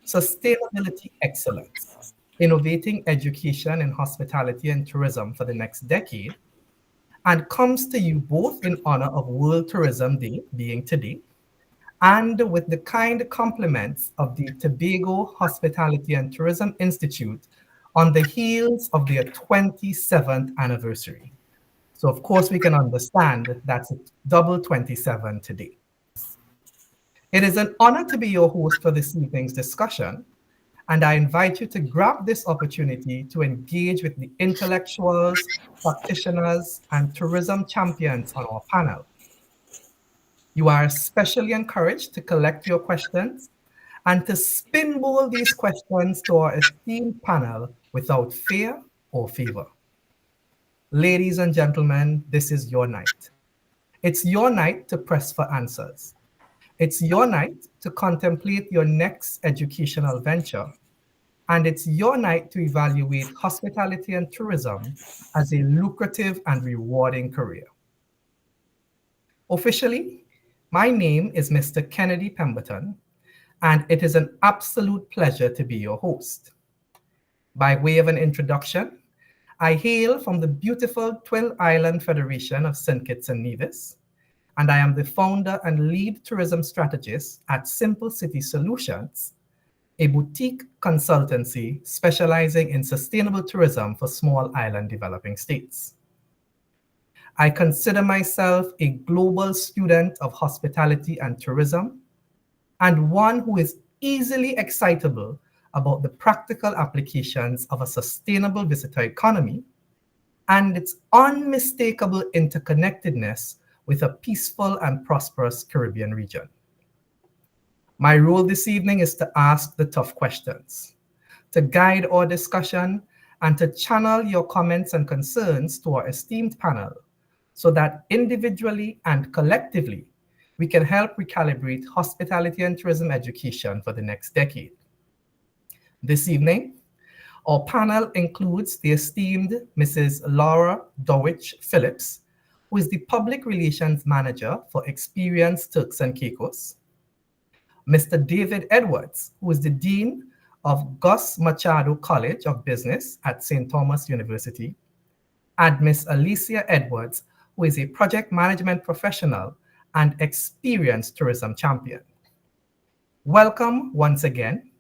Sustainability Excellence, Innovating Education in Hospitality and Tourism for the Next Decade, and comes to you both in honor of World Tourism Day being today, and with the kind compliments of the Tobago Hospitality and Tourism Institute on the heels of their 27th anniversary. So, of course, we can understand that's a double 27 today. It is an honor to be your host for this evening's discussion, and I invite you to grab this opportunity to engage with the intellectuals, practitioners, and tourism champions on our panel. You are especially encouraged to collect your questions and to spinball these questions to our esteemed panel without fear or favor. Ladies and gentlemen, this is your night. It's your night to press for answers. It's your night to contemplate your next educational venture. And it's your night to evaluate hospitality and tourism as a lucrative and rewarding career. Officially, my name is Mr. Kennedy Pemberton, and it is an absolute pleasure to be your host. By way of an introduction, I hail from the beautiful Twill Island Federation of St. Kitts and Nevis, and I am the founder and lead tourism strategist at Simple City Solutions, a boutique consultancy specializing in sustainable tourism for small island developing states. I consider myself a global student of hospitality and tourism, and one who is easily excitable about the practical applications of a sustainable visitor economy and its unmistakable interconnectedness with a peaceful and prosperous Caribbean region. My role this evening is to ask the tough questions, to guide our discussion, and to channel your comments and concerns to our esteemed panel so that individually and collectively, we can help recalibrate hospitality and tourism education for the next decade. This evening, our panel includes the esteemed Mrs. Laura Dowich Phillips, who is the Public Relations Manager for Experience Turks and Caicos, Mr. David Edwards, who is the Dean of Gus Machado College of Business at St. Thomas University, and Ms. Alicia Edwards, who is a project management professional and experienced tourism champion. Welcome once again.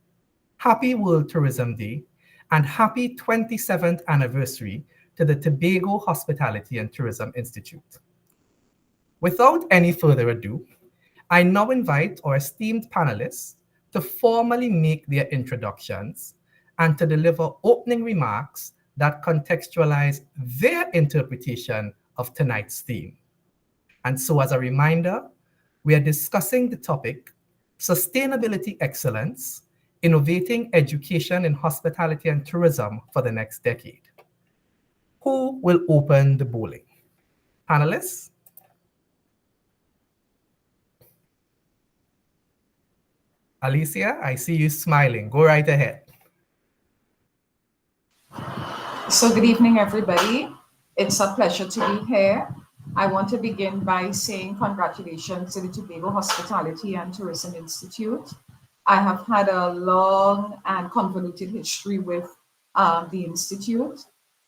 Happy World Tourism Day and happy 27th anniversary to the Tobago Hospitality and Tourism Institute. Without any further ado, I now invite our esteemed panelists to formally make their introductions and to deliver opening remarks that contextualize their interpretation of tonight's theme. And so as a reminder, we are discussing the topic, Sustainability Excellence, Innovating Education in Hospitality and Tourism for the Next Decade. Who will open the bowling? Panelists? Alicia, I see you smiling. Go right ahead. So good evening, everybody. It's a pleasure to be here. I want to begin by saying congratulations to the Tobago Hospitality and Tourism Institute. I have had a long and convoluted history with the Institute,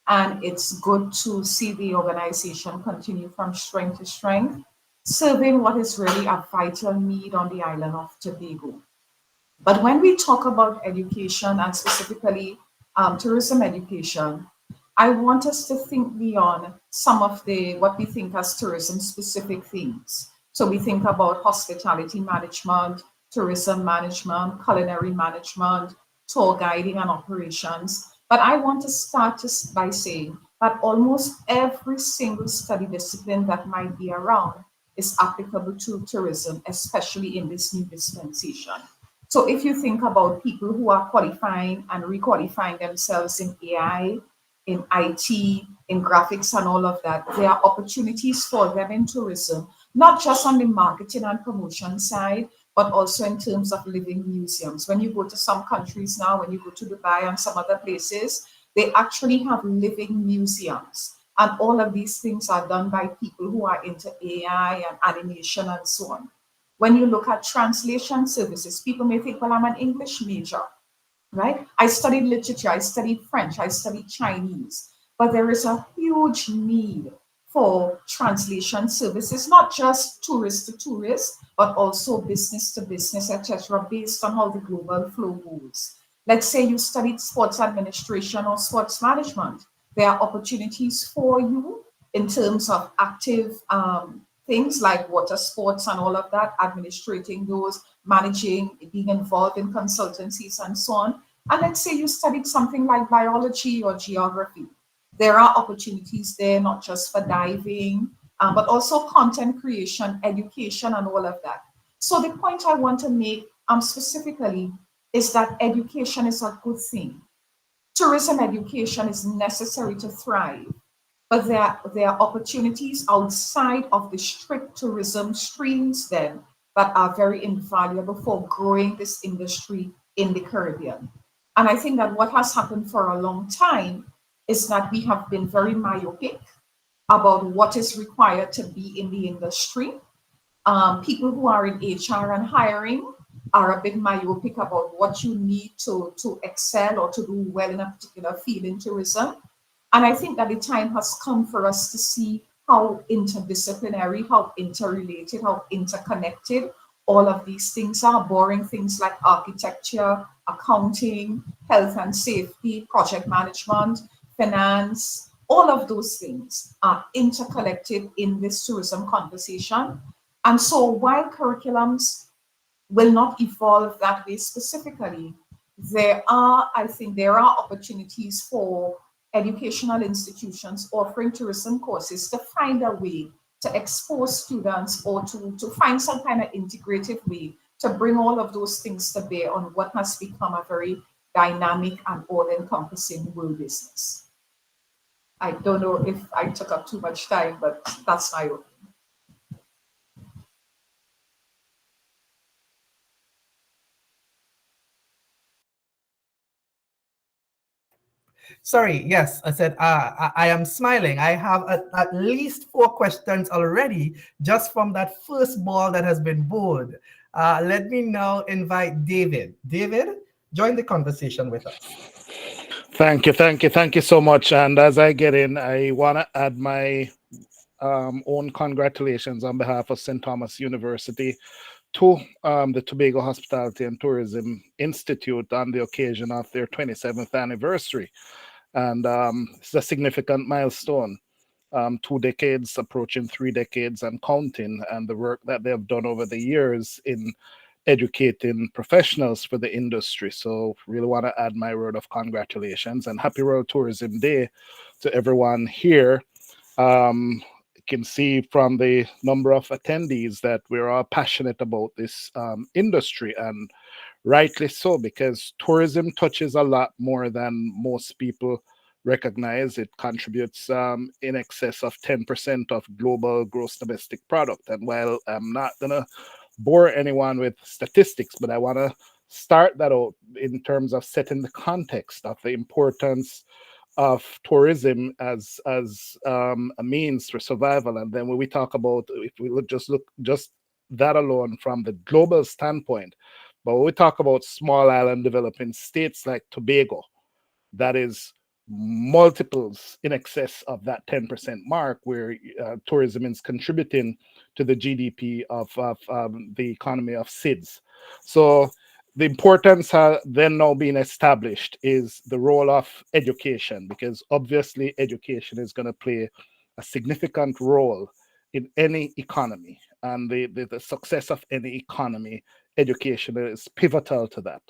and it's good to see the organization continue from strength to strength, serving what is really a vital need on the island of Tobago. But when we talk about education and specifically tourism education, I want us to think beyond some of what we think as tourism specific things. So we think about hospitality management, tourism management, culinary management, tour guiding and operations. But I want to start by saying that almost every single study discipline that might be around is applicable to tourism, especially in this new dispensation. So if you think about people who are qualifying and requalifying themselves in AI, in IT, in graphics and all of that, there are opportunities for them in tourism, not just on the marketing and promotion side, but also in terms of living museums. When you go to some countries now, when you go to Dubai and some other places, they actually have living museums. And all of these things are done by people who are into AI and animation and so on. When you look at translation services, people may think, well, I'm an English major, right? I studied literature, I studied French, I studied Chinese, but there is a huge need for translation services, not just tourist to tourist, but also business to business, etc., based on how the global flow goes. Let's say you studied sports administration or sports management. There are opportunities for you in terms of active things like water sports and all of that, administrating those, managing, being involved in consultancies and so on. And let's say you studied something like biology or geography. There are opportunities there, not just for diving, but also content creation, education, and all of that. So the point I want to make specifically is that education is a good thing. Tourism education is necessary to thrive, but there are opportunities outside of the strict tourism streams then that are very invaluable for growing this industry in the Caribbean. And I think that what has happened for a long time is that we have been very myopic about what is required to be in the industry. People who are in HR and hiring are a bit myopic about what you need to excel or to do well in a particular field in tourism. And I think that the time has come for us to see how interdisciplinary, how interrelated, how interconnected all of these things are. Boring things like architecture, accounting, health and safety, project management, finance, all of those things are interconnected in this tourism conversation. And so while curriculums will not evolve that way specifically, I think there are opportunities for educational institutions offering tourism courses to find a way to expose students or to find some kind of integrative way to bring all of those things to bear on what has become a very dynamic and all-encompassing world business. I don't know if I took up too much time, but that's my opinion. Sorry, yes, I said I am smiling. I have at least 4 questions already just from that first ball that has been bowled. Let me now invite David. David, join the conversation with us. Thank you so much. And as I get in, I want to add my own congratulations on behalf of St. Thomas University to the Tobago Hospitality and Tourism Institute on the occasion of their 27th anniversary. And it's a significant milestone. 2 decades, approaching 3 decades, and counting, and the work that they have done over the years in educating professionals for the industry. So, really want to add my word of congratulations and happy World Tourism Day to everyone here. You can see from the number of attendees that we're all passionate about this industry, and rightly so, because tourism touches a lot more than most people recognize. It contributes in excess of 10% of global gross domestic product. And while I'm not going to bore anyone with statistics, but I want to start that out in terms of setting the context of the importance of tourism as a means for survival. And then when we talk about, if we look just that alone from the global standpoint, but when we talk about small island developing states like Tobago, that is multiples in excess of that 10% mark, where tourism is contributing to the GDP of the economy of SIDS. So the importance then now being established is the role of education, because obviously education is going to play a significant role in any economy, and the success of any economy, education is pivotal to that.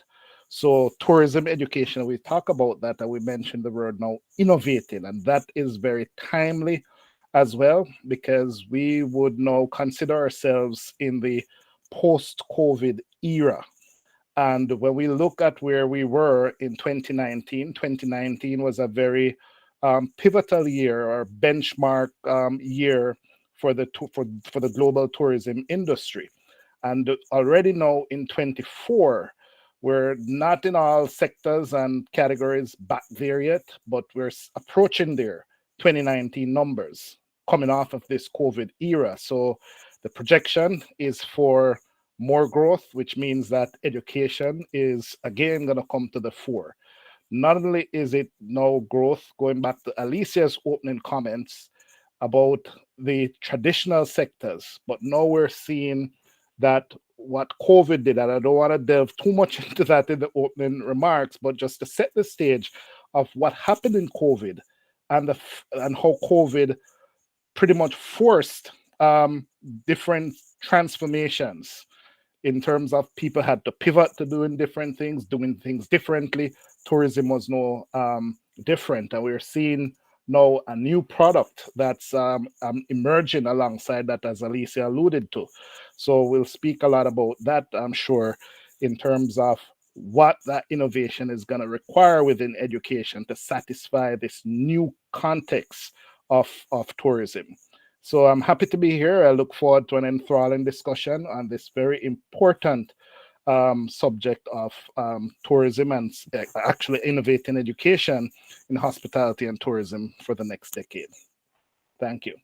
So tourism education, we talk about that, and we mentioned the word now innovating, and that is very timely as well, because we would now consider ourselves in the post-COVID era. And when we look at where we were in 2019, 2019 was a very pivotal year or benchmark year for for the global tourism industry. And already now in 24, we're not in all sectors and categories back there yet, but we're approaching their 2019 numbers coming off of this COVID era. So the projection is for more growth, which means that education is again going to come to the fore. Not only is it now growth, going back to Alicia's opening comments about the traditional sectors, but now we're seeing that what COVID did, and I don't want to delve too much into that in the opening remarks, but just to set the stage of what happened in COVID and how COVID pretty much forced different transformations in terms of people had to pivot to doing different things, doing things differently. Tourism was no different, and we're seeing now a new product that's emerging alongside that, as Alicia alluded to. So we'll speak a lot about that, I'm sure, in terms of what that innovation is going to require within education to satisfy this new context of tourism. So I'm happy to be here. I look forward to an enthralling discussion on this very important subject of tourism and actually innovating education in hospitality and tourism for the next decade. Thank you.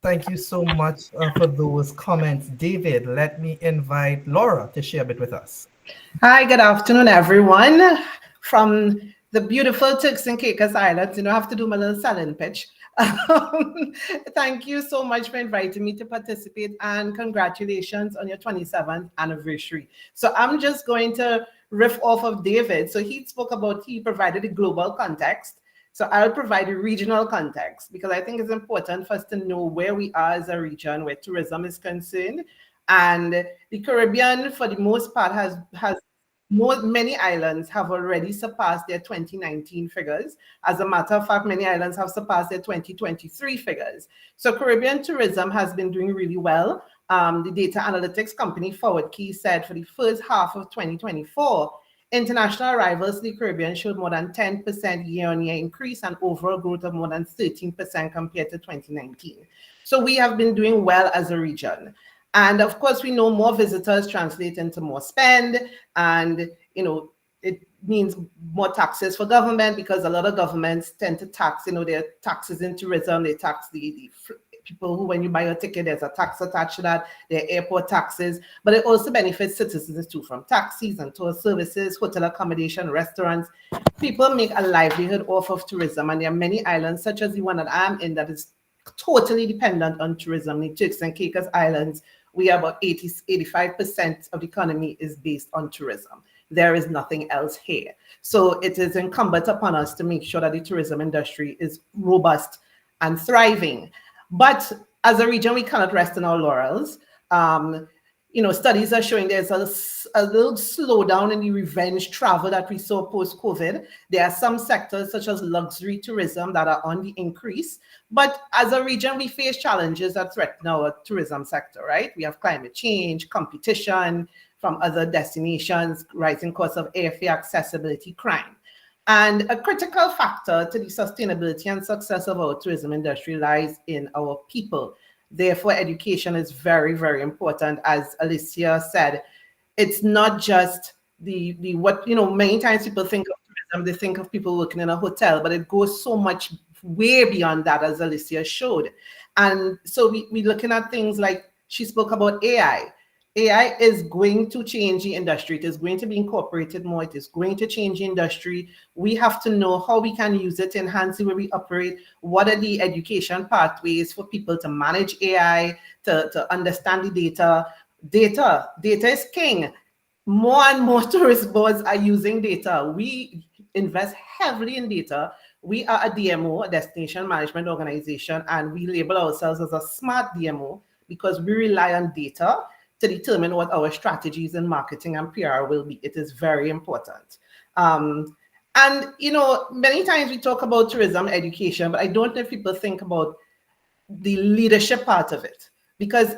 Thank you so much for those comments, David. Let me invite Laura to share a bit with us. Hi, good afternoon, everyone. From the beautiful Turks and Caicos Islands, I have to do my little selling pitch. Thank you so much for inviting me to participate, and congratulations on your 27th anniversary. So I'm just going to riff off of David. So he provided a global context. So I'll provide a regional context, because I think it's important for us to know where we are as a region where tourism is concerned. And the Caribbean, for the most part, many islands have already surpassed their 2019 figures. As a matter of fact, many islands have surpassed their 2023 figures. So Caribbean tourism has been doing really well. The data analytics company Forward Key said for the first half of 2024, international arrivals to the Caribbean showed more than 10% year-on-year increase and overall growth of more than 13% compared to 2019. So we have been doing well as a region. And of course, we know more visitors translate into more spend, and it means more taxes for government, because a lot of governments tend to tax, their taxes in tourism. They tax the people who, when you buy a ticket, there's a tax attached to that, their airport taxes, but it also benefits citizens too, from taxis and tour services, hotel accommodation, restaurants. People make a livelihood off of tourism, and there are many islands, such as the one that I'm in, that is totally dependent on tourism. The Turks and Caicos Islands, we are about 85% of the economy is based on tourism. There is nothing else here. So it is incumbent upon us to make sure that the tourism industry is robust and thriving. But as a region, we cannot rest on our laurels. Studies are showing there's a little slowdown in the revenge travel that we saw post-COVID. There are some sectors, such as luxury tourism, that are on the increase. But as a region, we face challenges that threaten our tourism sector, right? We have climate change, competition from other destinations, rising costs of airfare, accessibility, crime. And a critical factor to the sustainability and success of our tourism industry lies in our people. Therefore, education is very, very important. As Alicia said, it's not just many times people think of tourism, they think of people working in a hotel, but it goes so much way beyond that, as Alicia showed. And so we're looking at things like, she spoke about AI. AI is going to change the industry. It is going to be incorporated more. It is going to change the industry. We have to know how we can use it to enhance the way we operate. What are the education pathways for people to manage AI, to understand the data? Data is king. More and more tourist boards are using data. We invest heavily in data. We are a DMO, a destination management organization, and we label ourselves as a smart DMO because we rely on data to determine what our strategies in marketing and PR will be. It is very important. Many times we talk about tourism education, but I don't know if people think about the leadership part of it, because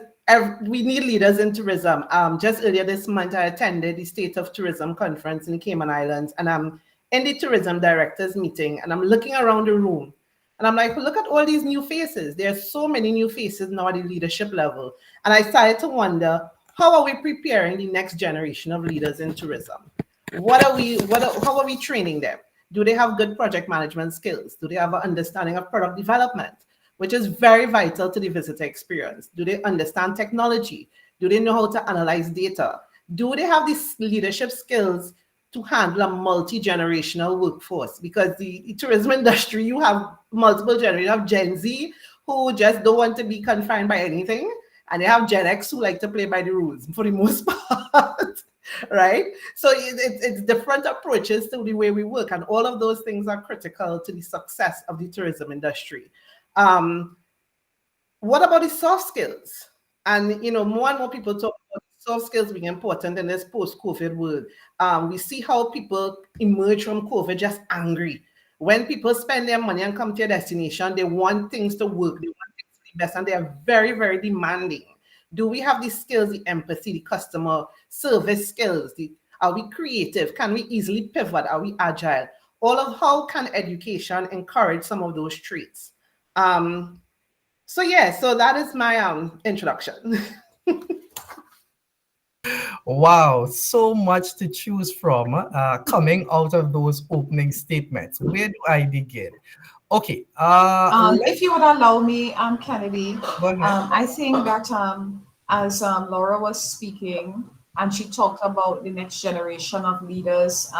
we need leaders in tourism. Just earlier this month, I attended the State of Tourism conference in the Cayman Islands, and I'm in the tourism directors meeting, and I'm looking around the room, and I'm like, look at all these new faces. There's so many new faces now at the leadership level. And I started to wonder, how are we preparing the next generation of leaders in tourism? How are we training them? Do they have good project management skills? Do they have an understanding of product development? which is very vital to the visitor experience. Do they understand technology? Do they know how to analyze data? Do they have these leadership skills to handle a multi-generational workforce? Because the tourism industry, you have multiple generations. You have Gen Z who just don't want to be confined by anything, and they have Gen X who like to play by the rules for the most part, right? So it's different approaches to the way we work, and all of those things are critical to the success of the tourism industry. What about the soft skills? And more and more people talk about soft skills being important in this post-COVID world. We see how people emerge from COVID just angry. When people spend their money and come to a destination, they want things to work. They want things to be best, and they are very, very demanding. Do we have the skills, the empathy, the customer service skills? Are we creative? Can we easily pivot? Are we agile? All of how can education encourage some of those traits? So that is my introduction. Wow, so much to choose from coming out of those opening statements. Where do I begin? Okay. If you would allow me, Kennedy, Go ahead. I think that as Laura was speaking, and she talked about the next generation of leaders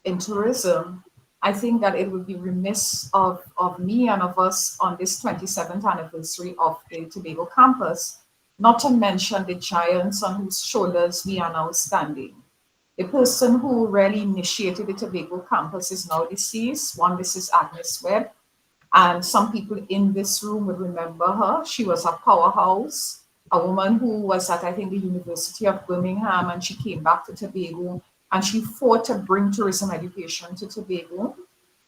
in tourism, I think that it would be remiss of me and of us on this 27th anniversary of the Tobago campus not to mention the giants on whose shoulders we are now standing. The person who really initiated the Tobago campus is now deceased. One, this is Agnes Webb, and some people in this room would remember her. She was a powerhouse, a woman who was at, I think, the University of Birmingham, and she came back to Tobago, and she fought to bring tourism education to Tobago.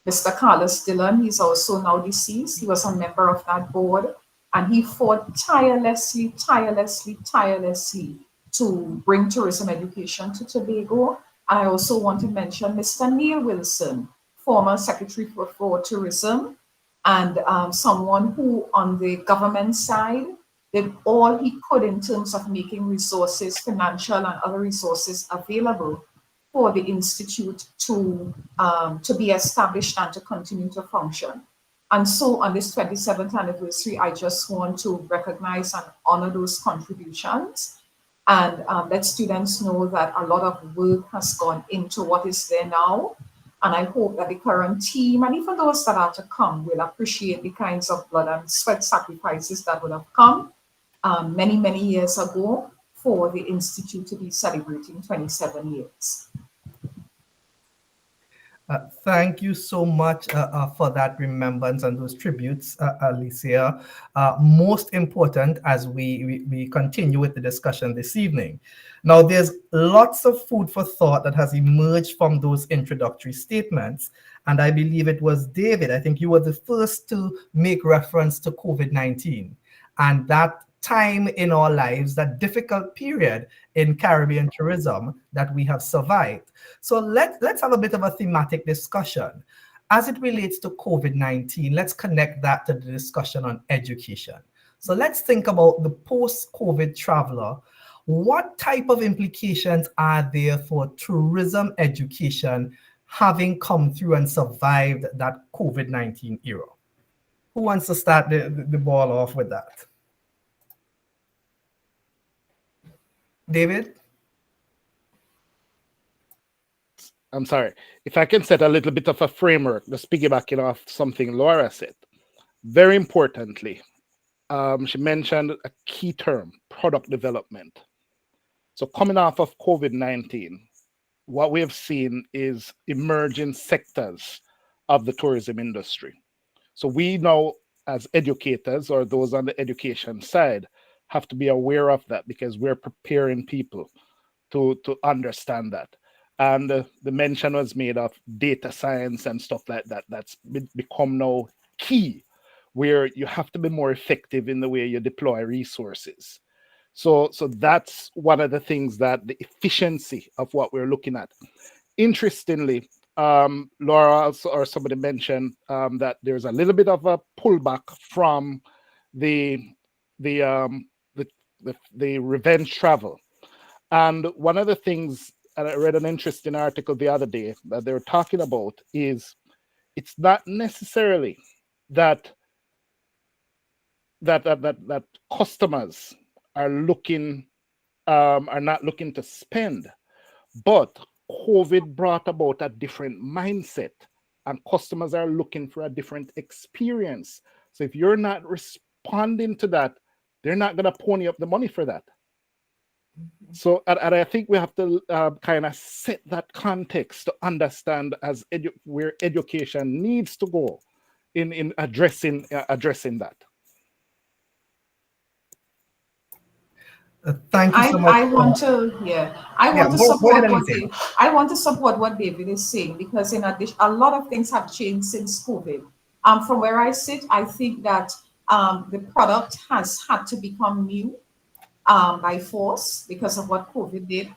Mr. Carlos Dillon, he's also now deceased. He was a member of that board, and he fought tirelessly to bring tourism education to Tobago. And I also want to mention Mr. Neil Wilson, former Secretary for Tourism, and someone who on the government side did all he could in terms of making resources, financial and other resources available for the Institute to be established and to continue to function. And so on this 27th anniversary, I just want to recognize and honor those contributions and let students know that a lot of work has gone into what is there now. And I hope that the current team and even those that are to come will appreciate the kinds of blood and sweat sacrifices that would have come many, many years ago for the Institute to be celebrating 27 years. Thank you so much for that remembrance and those tributes, Alicia. Most important as we continue with the discussion this evening. Now, there's lots of food for thought that has emerged from those introductory statements. And I believe it was David, I think you were the first to make reference to COVID-19 and that time in our lives, that difficult period in Caribbean tourism that we have survived. So let's have a bit of a thematic discussion. As it relates to COVID-19, let's connect that to the discussion on education. So let's think about the post-COVID traveler. What type of implications are there for tourism education having come through and survived that COVID-19 era? Who wants to start the ball off with that? David? I'm sorry. If I can set a little bit of a framework, just piggybacking off something Laura said. Very importantly, she mentioned a key term, product development. So coming off of COVID-19, what we have seen is emerging sectors of the tourism industry. So we know as educators or those on the education side have to be aware of that because we're preparing people to understand that. And the mention was made of data science and stuff like that. That's become now key, where you have to be more effective in the way you deploy resources. So that's one of the things, that the efficiency of what we're looking at. Interestingly, Laura also, or somebody mentioned that there's a little bit of a pullback from the revenge travel. And one of the things, and I read an interesting article the other day that they were talking about, is it's not necessarily that that customers are not looking to spend, but COVID brought about a different mindset, and customers are looking for a different experience. So if you're not responding to that, they're not going to pony up the money for that. So, and I think we have to kind of set that context to understand where education needs to go in addressing that. Thank you so much. I want to Go ahead, support Anita. I want to support what David is saying, because in addition, a lot of things have changed since COVID. From where I sit, I think that the product has had to become new by force because of what COVID did.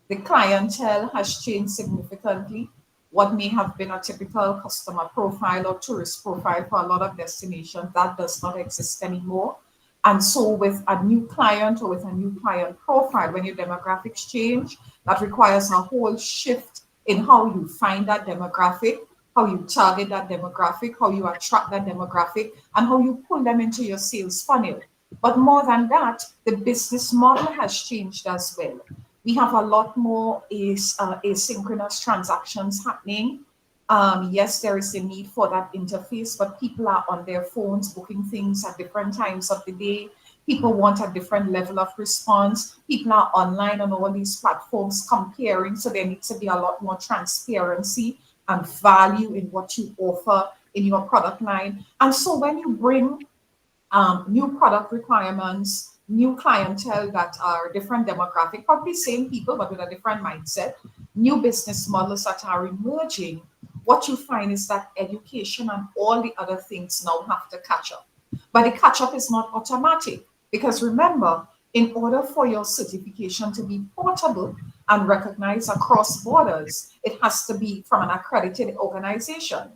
The clientele has changed significantly. What may have been a typical customer profile or tourist profile for a lot of destinations, that does not exist anymore. And so with a new client or with a new client profile, when your demographics change, that requires a whole shift in how you find that demographic, how you target that demographic, how you attract that demographic, and how you pull them into your sales funnel. But more than that, the business model has changed as well. We have a lot more asynchronous transactions happening. Yes, there is a need for that interface, but people are on their phones booking things at different times of the day. People want a different level of response. People are online on all these platforms comparing, so there needs to be a lot more transparency and value in what you offer in your product line. And so when you bring new product requirements, new clientele that are different demographic, probably same people, but with a different mindset, new business models that are emerging, what you find is that education and all the other things now have to catch up. But the catch up is not automatic, because remember, in order for your certification to be portable and recognized across borders, it has to be from an accredited organization.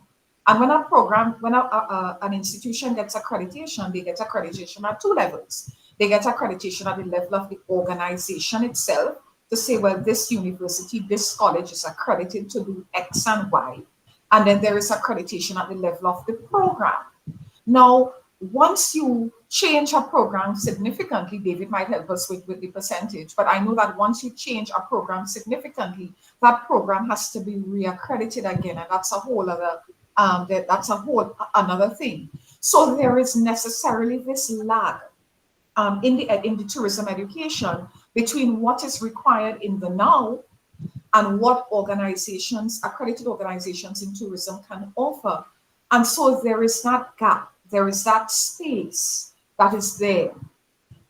And when an institution gets accreditation, they get accreditation at two levels. They get accreditation at the level of the organization itself to say, well, this university, this college is accredited to do X and Y. And then there is accreditation at the level of the program. Now, once you change a program significantly, David might help us with the percentage, but I know that once you change a program significantly, that program has to be reaccredited again, and that's a whole other another thing. So there is necessarily this lag in the tourism education between what is required in the now and what accredited organizations in tourism can offer. And so there is that gap, there is that space that is there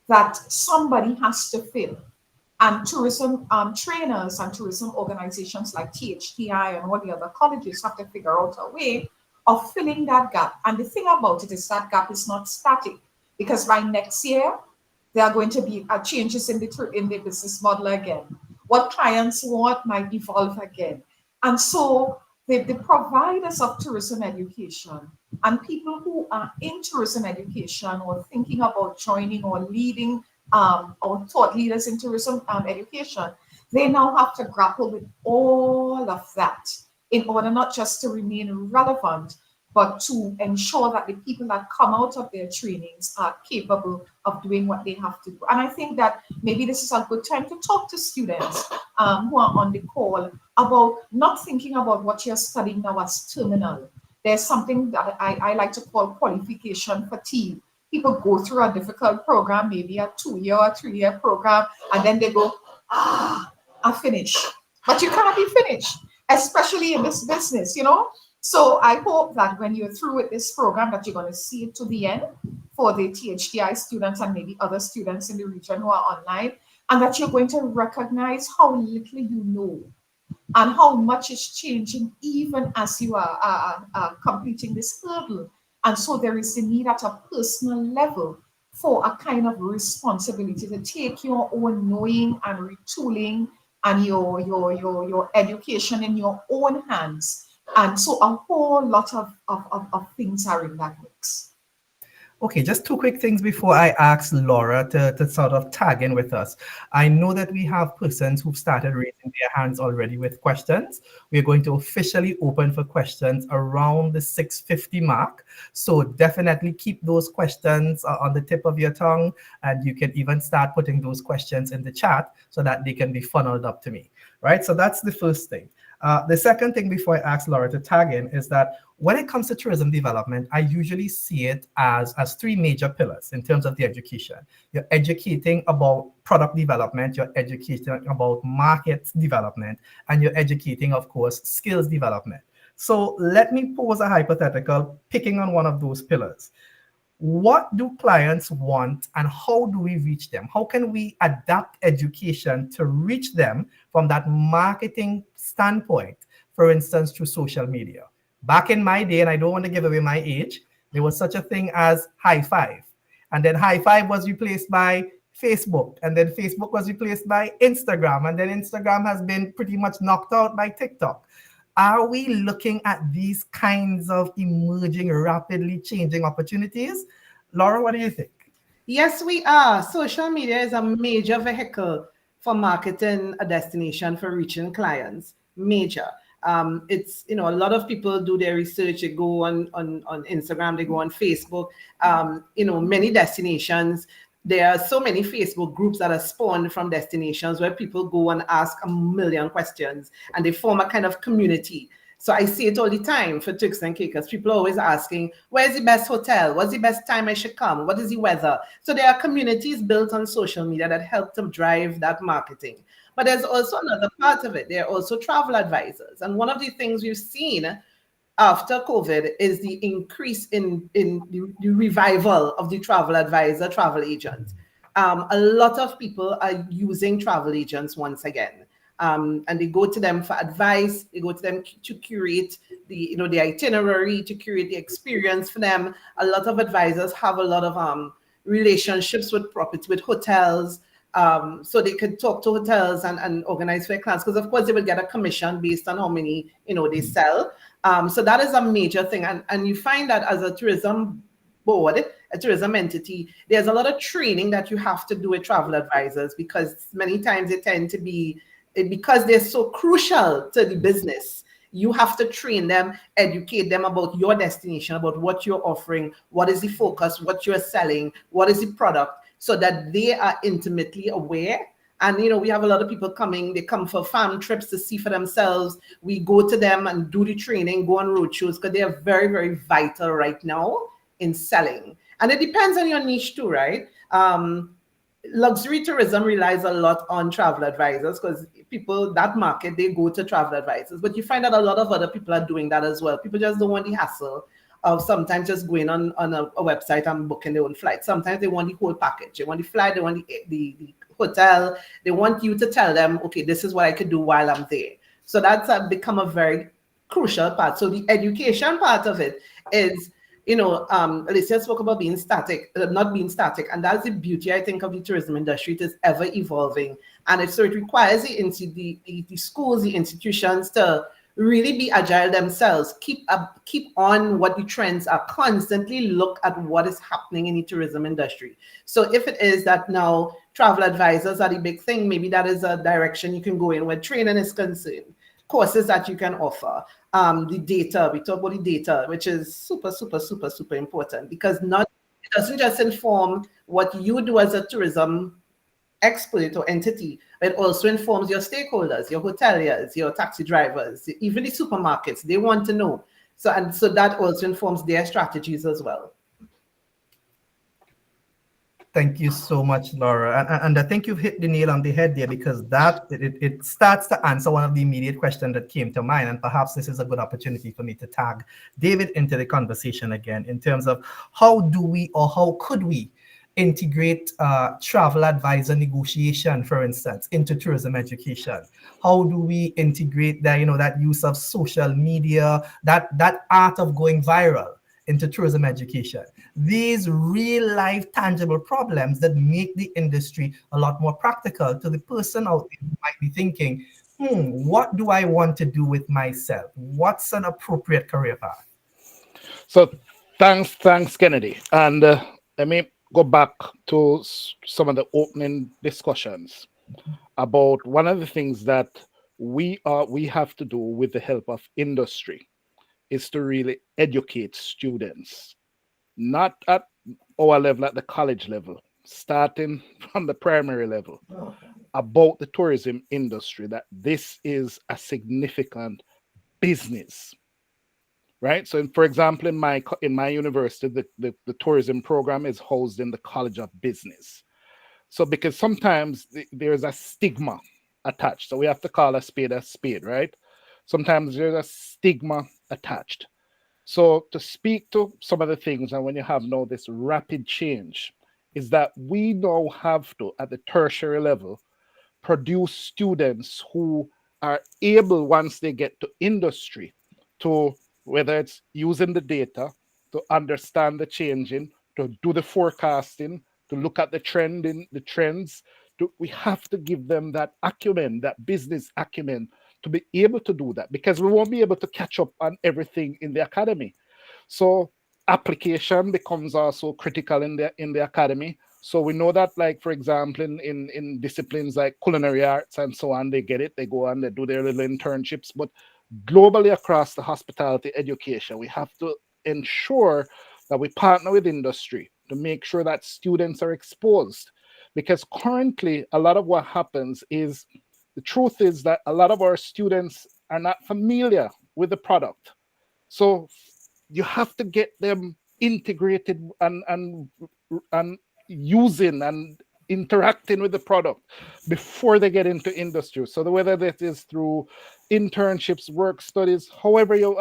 that somebody has to fill. And tourism trainers and tourism organizations like THTI and all the other colleges have to figure out a way of filling that gap. And the thing about it is that gap is not static, because by next year, there are going to be changes in the business model again. What clients want might evolve again. And so the providers of tourism education and people who are in tourism education or thinking about joining or leading or thought leaders in tourism education, they now have to grapple with all of that in order not just to remain relevant, but to ensure that the people that come out of their trainings are capable of doing what they have to do. And I think that maybe this is a good time to talk to students who are on the call about not thinking about what you're studying now as terminal. There's something that I like to call qualification fatigue. People go through a difficult program, maybe a 2-year or 3-year program, and then they go, I finish. But you can't be finished, especially in this business, you know? So I hope that when you're through with this program, that you're going to see it to the end for the THDI students and maybe other students in the region who are online, and that you're going to recognize how little you know and how much is changing even as you are completing this hurdle. And so there is a need at a personal level for a kind of responsibility to take your own knowing and retooling and your education in your own hands. And so a whole lot of things are in that mix. Okay, just two quick things before I ask Laura to sort of tag in with us. I know that we have persons who've started raising their hands already with questions. We're going to officially open for questions around the 6:50 mark. So definitely keep those questions on the tip of your tongue, and you can even start putting those questions in the chat so that they can be funneled up to me, right? So that's the first thing. The second thing before I ask Laura to tag in is that when it comes to tourism development, I usually see it as three major pillars in terms of the education. You're educating about product development, you're educating about market development, and you're educating, of course, skills development. So let me pose a hypothetical picking on one of those pillars. What do clients want and how do we reach them? How can we adapt education to reach them from that marketing standpoint, for instance, through social media? Back in my day, and I don't want to give away my age, there was such a thing as high five. And then high five was replaced by Facebook. And then Facebook was replaced by Instagram. And then Instagram has been pretty much knocked out by TikTok. Are we looking at these kinds of emerging, rapidly changing opportunities? Laura, what do you think? Yes, we are. Social media is a major vehicle for marketing a destination for reaching clients. Major. It's, a lot of people do their research. They go on Instagram, they go on Facebook. Many destinations. There are so many Facebook groups that are spawned from destinations where people go and ask a million questions and they form a kind of community. So I see it all the time for Turks and Caicos. People are always asking, where's the best hotel? What's the best time I should come? What is the weather? So there are communities built on social media that help to drive that marketing. But there's also another part of it. There are also travel advisors. And one of the things we've seen after COVID is the increase in the revival of the travel advisor, travel agent. A lot of people are using travel agents once again. And they go to them for advice. They go to them to curate the itinerary, to curate the experience for them. A lot of advisors have a lot of relationships with properties, with hotels. So they could talk to hotels and organize their clients, because of course they will get a commission based on how many they sell. So that is a major thing, and you find that as a tourism board, a tourism entity, there's a lot of training that you have to do with travel advisors, because many times they tend to be, because they're so crucial to the business. You have to train them, educate them about your destination, about what you're offering, what is the focus, what you're selling, what is the product, so that they are intimately aware. And, we have a lot of people coming, they come for farm trips to see for themselves. We go to them and do the training, go on roadshows, because they are very, very vital right now in selling. And it depends on your niche too, right? Luxury tourism relies a lot on travel advisors, because people, that market, they go to travel advisors. But you find that a lot of other people are doing that as well. People just don't want the hassle of sometimes just going on a website and booking their own flight. Sometimes they want the whole package. They want the flight, they want the hotel. They want you to tell them, okay, this is what I could do while I'm there. So that's become a very crucial part. So the education part of it is, Alicia spoke about being static, not being static. And that's the beauty, I think, of the tourism industry. It is ever evolving. And so it requires the schools, the institutions to really be agile themselves, keep on what the trends are, constantly look at what is happening in the tourism industry. So if it is that now travel advisors are the big thing, maybe that is a direction you can go in where training is concerned, courses that you can offer, the data, we talk about the data, which is super, super, super, super important, because it doesn't just inform what you do as a tourism expert or entity, but it also informs your stakeholders, your hoteliers, your taxi drivers, even the supermarkets. They want to know. So that also informs their strategies as well. Thank you so much, Laura. And I think you've hit the nail on the head there, because that it starts to answer one of the immediate questions that came to mind. And perhaps this is a good opportunity for me to tag David into the conversation again, in terms of how could we integrate travel advisor negotiation, for instance, into tourism education? How do we integrate that use of social media, that art of going viral into tourism education? These real life tangible problems that make the industry a lot more practical to the person out there who might be thinking, what do I want to do with myself? What's an appropriate career path? So Thanks, Kennedy. And let me go back to some of the opening discussions about one of the things that we have to do with the help of industry is to really educate students, not at our level, at the college level, starting from the primary level, about the tourism industry, that this is a significant business, right? So, for example, in my university, the tourism program is housed in the College of Business. So, because sometimes there's a stigma attached, so we have to call a spade, right? Sometimes there's a stigma attached. So, to speak to some of the things, and when you have now this rapid change, is that we now have to, at the tertiary level, produce students who are able, once they get to industry, to, whether it's using the data to understand the changing, to do the forecasting, to look at the trends. We have to give them that acumen, that business acumen, to be able to do that, because we won't be able to catch up on everything in the academy. So application becomes also critical in the academy. So we know that, like, for example, in disciplines like culinary arts and so on, they get it, they go on, they do their little internships. But globally across the hospitality education, we have to ensure that we partner with industry to make sure that students are exposed. Because currently, a lot of what happens is, the truth is that a lot of our students are not familiar with the product. So you have to get them integrated and using and interacting with the product before they get into industry. So whether that is through internships, work studies, however you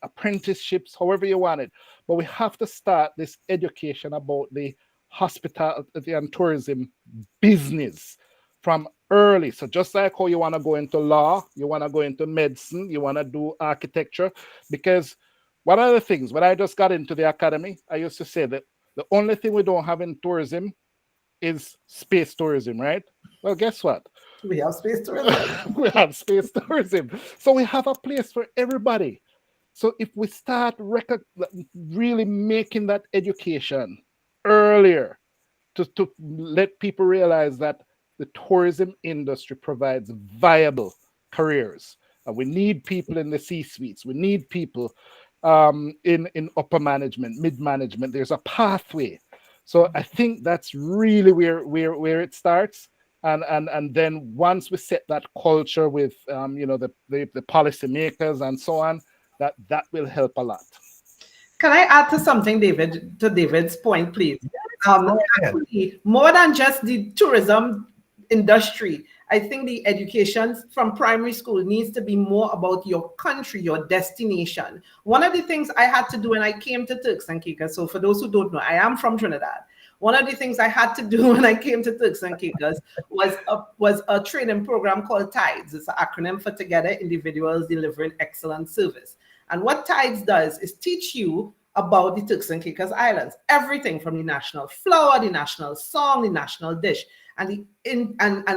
apprenticeships, however you want it. But we have to start this education about the hospitality and tourism business from early. So just like how you want to go into law, you want to go into medicine, you want to do architecture, because one of the things, when I just got into the academy, I used to say that the only thing we don't have in tourism is space tourism, right? Well, guess what? We have space tourism. We have space tourism. So we have a place for everybody. So if we start really making that education earlier, to let people realize that the tourism industry provides viable careers. And we need people in the C-suites. We need people in upper management, mid-management. There's a pathway. So I think that's really where it starts. And then once we set that culture with the policymakers and so on, that will help a lot. Can I add to something, David, to David's point, please? Actually, more than just the tourism industry, I think the education from primary school needs to be more about your country, your destination. One of the things I had to do when I came to Turks and Caicos, so for those who don't know, I am from Trinidad. One of the things I had to do when I came to Turks and Caicos was a training program called TIDES. It's an acronym for Together Individuals Delivering Excellent Service. And what TIDES does is teach you about the Turks and Caicos Islands, everything from the national flower, the national song, the national dish. And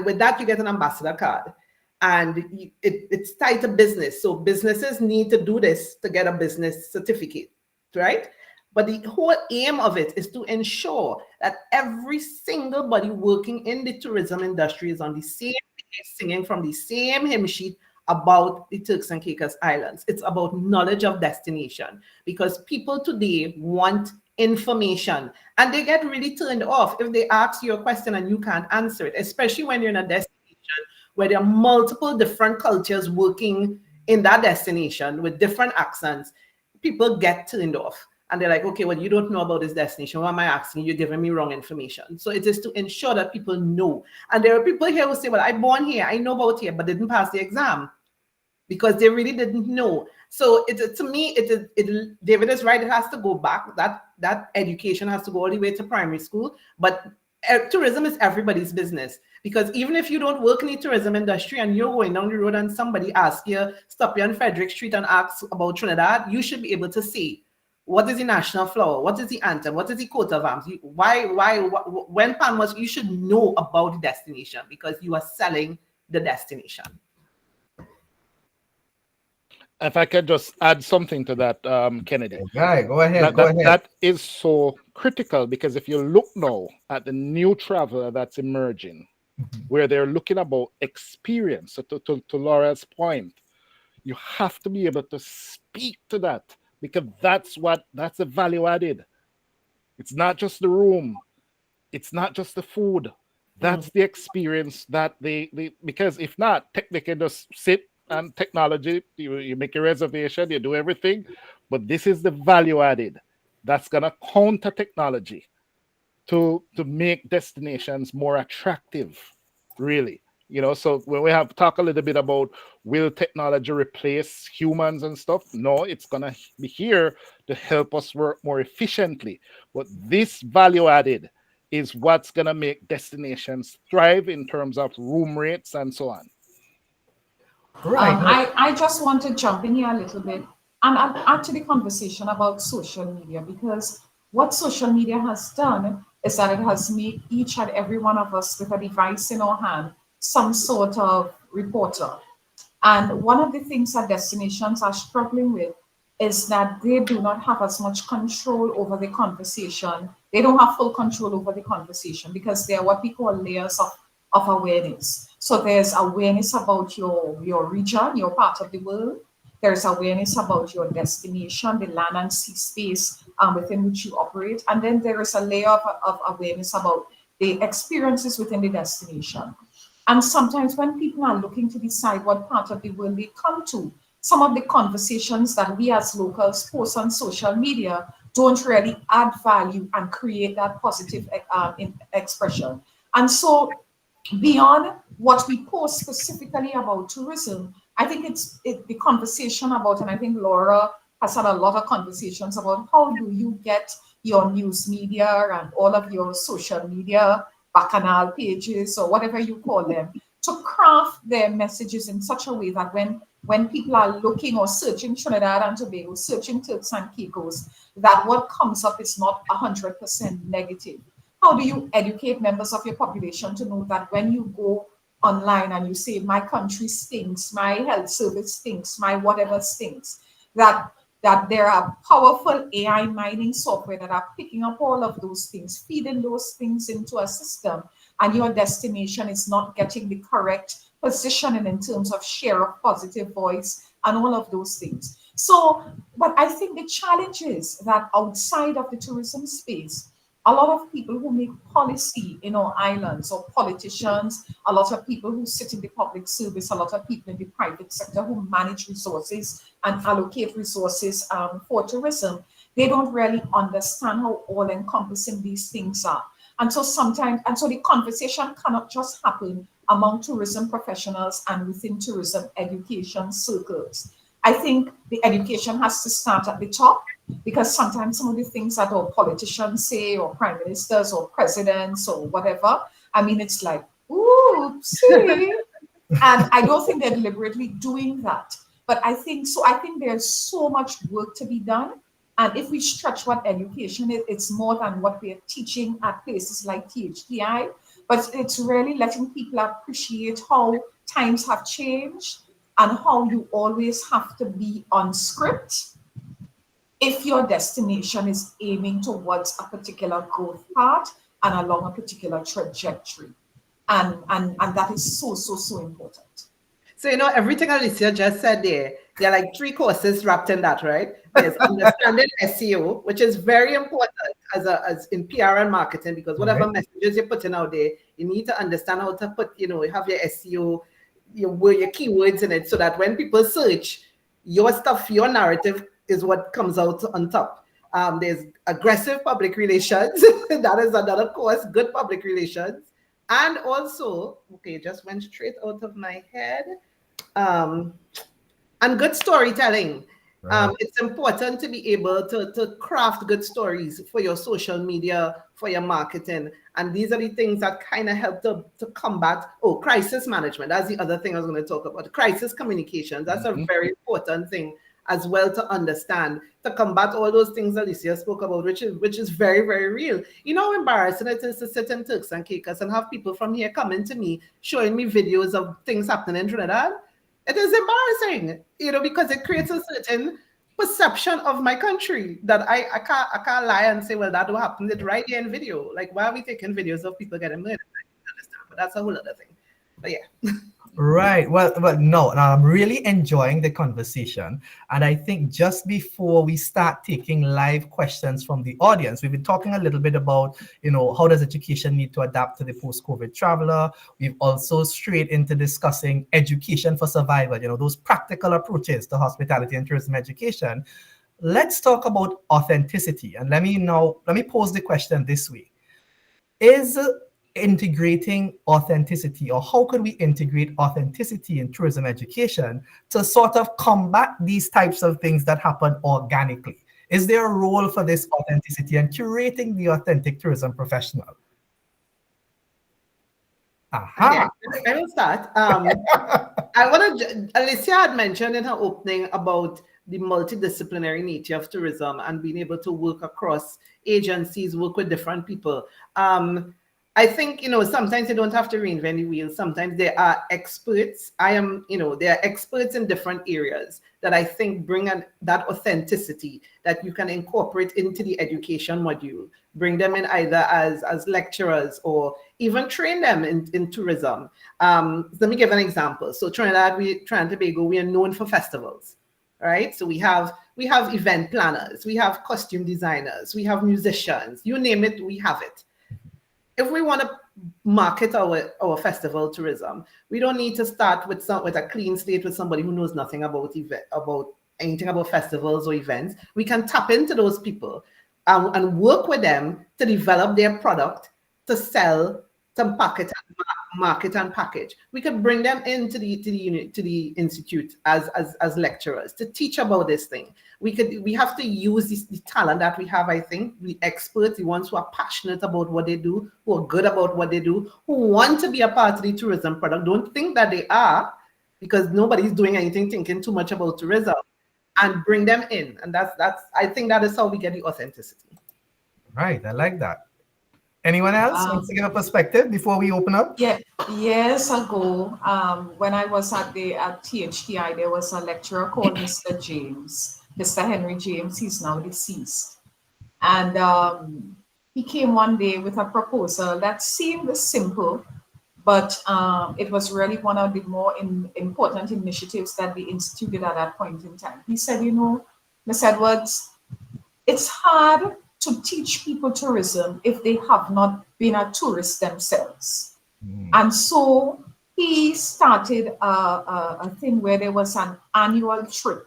with that, you get an ambassador card. And it's tied to business. So businesses need to do this to get a business certificate, right? But the whole aim of it is to ensure that every single body working in the tourism industry is on the same page, singing from the same hymn sheet about the Turks and Caicos Islands. It's about knowledge of destination, because people today want information and they get really turned off if they ask you a question and you can't answer it, especially when you're in a destination where there are multiple different cultures working in that destination with different accents. People get turned off. And they're like, okay, well, you don't know about this destination. Why am I asking you? You're giving me wrong information. So it is to ensure that people know. And there are people here who say, well, I'm born here. I know about here, but didn't pass the exam because they really didn't know. So to me, David is right. It has to go back. That education has to go all the way to primary school. But tourism is everybody's business, because even if you don't work in the tourism industry and you're going down the road and somebody asks you, stop you on Frederick Street and asks about Trinidad, you should be able to say, what is the national flower? What is the anthem? What is the coat of arms? When Pan was, you should know about the destination because you are selling the destination. if I could just add something to that, Kennedy. Guy, go ahead. That is so critical, because if you look now at the new traveler that's emerging, where they're looking about experience. So to Laura's point, you have to be able to speak to that, because that's the value added. It's not just the room, it's not just the food. That's the experience that they because if not, they can just sit and technology, you make a reservation, you do everything, but this is the value added that's gonna counter technology to make destinations more attractive, really. So when we have talk a little bit about, will technology replace humans and stuff? No, it's gonna be here to help us work more efficiently. But this value added is what's gonna make destinations thrive in terms of room rates and so on. Right. I just want to jump in here a little bit and add to the conversation about social media, because what social media has done is that it has made each and every one of us with a device in our hand some sort of reporter. And one of the things that destinations are struggling with is that they do not have as much control over the conversation. They don't have full control over the conversation, because they are what we call layers of awareness. So there's awareness about your region, your part of the world. There's awareness about your destination, the land and sea space within which you operate. And then there is a layer of awareness about the experiences within the destination. And sometimes when people are looking to decide what part of the world they come to, some of the conversations that we as locals post on social media don't really add value and create that positive expression. And so beyond what we post specifically about tourism, I think it's the conversation about, and I think Laura has had a lot of conversations about, how do you get your news media and all of your social media bacchanal pages or whatever you call them to craft their messages in such a way that when people are looking or searching Trinidad and Tobago, searching Turks and Caicos, that what comes up is not 100% negative. How do you educate members of your population to know that when you go online and you say, my country stinks, my health service stinks, my whatever stinks, that there are powerful AI mining software that are picking up all of those things, feeding those things into a system, and your destination is not getting the correct positioning in terms of share of positive voice and all of those things. So, but I think the challenge is that outside of the tourism space, a lot of people who make policy in our islands, or politicians, a lot of people who sit in the public service, a lot of people in the private sector who manage resources and allocate resources for tourism, they don't really understand how all-encompassing these things are. And so the conversation cannot just happen among tourism professionals and within tourism education circles. I think the education has to start at the top, because sometimes some of the things that our politicians say, or prime ministers or presidents or whatever, I mean, it's like, oopsie. And I don't think they're deliberately doing that. But I think there's so much work to be done. And if we stretch what education is, it's more than what we're teaching at places like THDI, but it's really letting people appreciate how times have changed and how you always have to be on script if your destination is aiming towards a particular growth path and along a particular trajectory. And that is so important. So, everything Alicia just said there are like 3 courses wrapped in that, right? There's understanding SEO, which is very important as in PR and marketing, because whatever messages you're putting out there, you need to understand how to put, have your SEO, your keywords in it, so that when people search your stuff, your narrative is what comes out on top. There's aggressive public relations. That is another course, good public relations. And also, just went straight out of my head. And good storytelling. It's important to be able to craft good stories for your social media, for your marketing. And these are the things that kind of help to combat, crisis management. That's the other thing I was going to talk about. Crisis communications. That's a very important thing as well to understand, to combat all those things Alicia spoke about, which is very, very real. How embarrassing it is to sit in Turks and Caicos and have people from here coming to me, showing me videos of things happening in Trinidad. It is embarrassing, because it creates a certain perception of my country that I can't lie and say, well, that will happen. It right there in video. Like, why are we taking videos of people getting murdered? I don't understand, but that's a whole other thing. But yeah. Right. Well, no, and I'm really enjoying the conversation. And I think just before we start taking live questions from the audience, we've been talking a little bit about, how does education need to adapt to the post-COVID traveler? We've also strayed into discussing education for survival, those practical approaches to hospitality and tourism education. Let's talk about authenticity. And let me pose the question this way. Is integrating authenticity, or how could we integrate authenticity in tourism education to sort of combat these types of things that happen organically? Is there a role for this authenticity and curating the authentic tourism professional? Aha. Okay, I will start. I want to. Alicia had mentioned in her opening about the multidisciplinary nature of tourism and being able to work across agencies, work with different people. I think, sometimes you don't have to reinvent the wheel. Sometimes there are experts. There are experts in different areas that I think bring that authenticity that you can incorporate into the education module, bring them in either as lecturers or even train them in tourism. Let me give an example. So Trinidad and Tobago, we are known for festivals, right? So we have event planners, we have costume designers, we have musicians, you name it, we have it. If we want to market our festival tourism, we don't need to start with a clean slate with somebody who knows nothing about anything about festivals or events. We can tap into those people and work with them to develop their product, to sell, to market and package. We could bring them into the institute as lecturers to teach about this thing. We have to use the talent that we have. I think the experts, the ones who are passionate about what they do, who are good about what they do, who want to be a part of the tourism product. Don't think that they are, because nobody's doing anything thinking too much about tourism, and bring them in. And that's I think that is how we get the authenticity. Right. I like that. Anyone else wants to give a perspective before we open up? Yeah, years ago, when I was at THTI, there was a lecturer called Mr. James, Mr. Henry James. He's now deceased. And he came one day with a proposal that seemed simple, but it was really one of the more important initiatives that we instituted at that point in time. He said, Ms. Edwards, it's hard to teach people tourism if they have not been a tourist themselves. And so he started a thing where there was an annual trip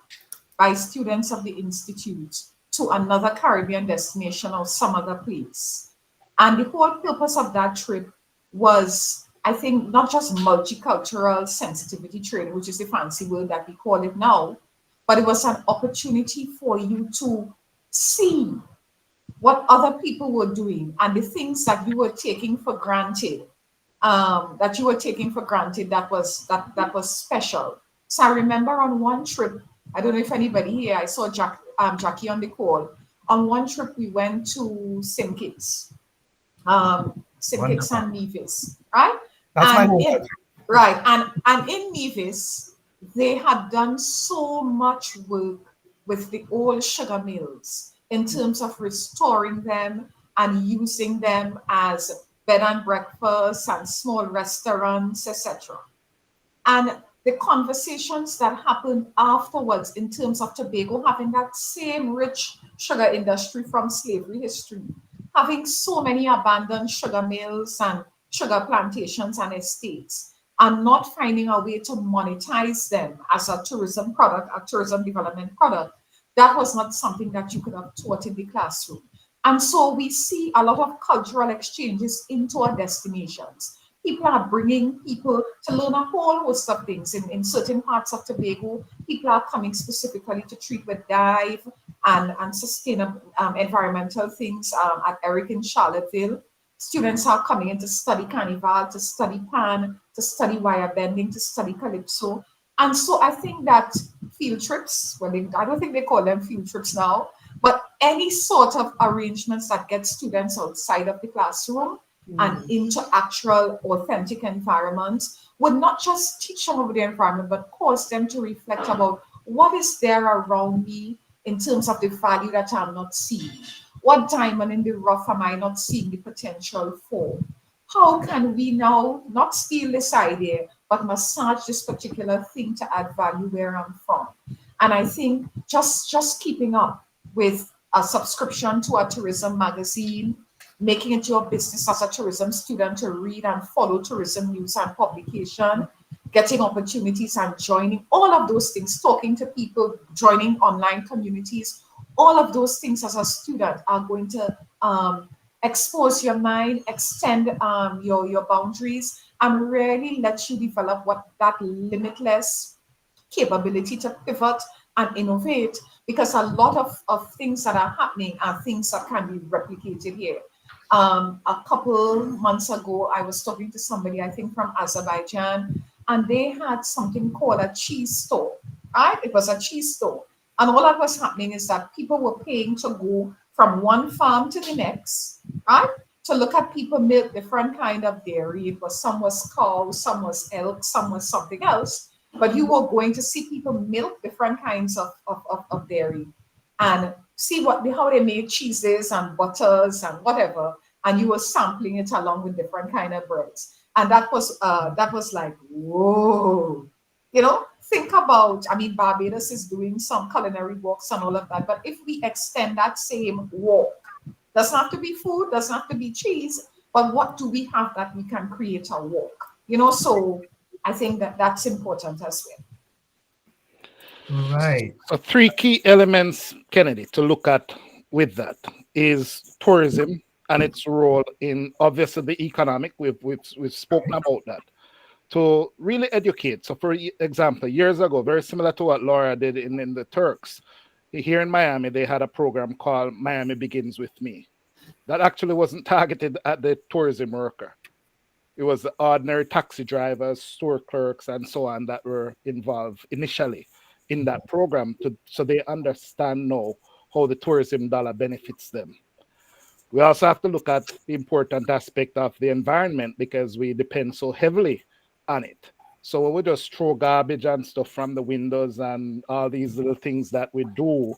by students of the institute to another Caribbean destination or some other place. And the whole purpose of that trip was, I think, not just multicultural sensitivity training, which is the fancy word that we call it now, but it was an opportunity for you to see what other people were doing and the things that you were taking for granted, that was special. So I remember on one trip, I don't know if anybody here, I saw Jackie on the call. On one trip, we went to St. Kitts, and Nevis, right? That's my home. Right, and in Nevis, they had done so much work with the old sugar mills in terms of restoring them and using them as bed and breakfast and small restaurants, etc. And the conversations that happened afterwards in terms of Tobago having that same rich sugar industry from slavery history, having so many abandoned sugar mills and sugar plantations and estates, and not finding a way to monetize them as a tourism product, a tourism development product, that was not something that you could have taught in the classroom. And so we see a lot of cultural exchanges into our destinations. People are bringing people to learn a whole host of things. In certain parts of Tobago, people are coming specifically to treat with dive and sustainable environmental things at Eric in Charlottesville. Students are coming in to study Carnival, to study Pan, to study wire bending, to study Calypso. And so I think that field trips, I don't think they call them field trips now, but any sort of arrangements that get students outside of the classroom and into actual authentic environments would not just teach them about the environment, but cause them to reflect about what is there around me in terms of the value that I'm not seeing. What diamond in the rough am I not seeing the potential for? How can we now not steal this idea, but massage this particular thing to add value where I'm from? And I think just keeping up with a subscription to a tourism magazine, making it your business as a tourism student to read and follow tourism news and publication, getting opportunities and joining, all of those things, talking to people, joining online communities, all of those things as a student are going to expose your mind, extend your boundaries, and really let you develop what that limitless capability to pivot and innovate, because a lot of things that are happening are things that can be replicated here. A couple months ago, I was talking to somebody, I think from Azerbaijan, and they had something called a cheese store, right? It was a cheese store. And all that was happening is that people were paying to go from one farm to the next, right? To look at people milk different kind of dairy. It was, some was cow, some was elk, some was something else. But you were going to see people milk different kinds of dairy and see how they made cheeses and butters and whatever. And you were sampling it along with different kind of breads. And that was like, whoa, think about, I mean, Barbados is doing some culinary walks and all of that. But if we extend that same walk, doesn't have to be food, doesn't have to be cheese, but what do we have that we can create a walk? So I think that's important as well. Right. So three key elements, Kennedy, to look at with that is tourism and its role in obviously the economic. We've spoken about that. To really educate. So for example, years ago, very similar to what Laura did in the Turks, here in Miami, they had a program called Miami Begins With Me. That actually wasn't targeted at the tourism worker. It was the ordinary taxi drivers, store clerks, and so on that were involved initially in that program, so they understand now how the tourism dollar benefits them. We also have to look at the important aspect of the environment because we depend so heavily on it. So when we just throw garbage and stuff from the windows and all these little things that we do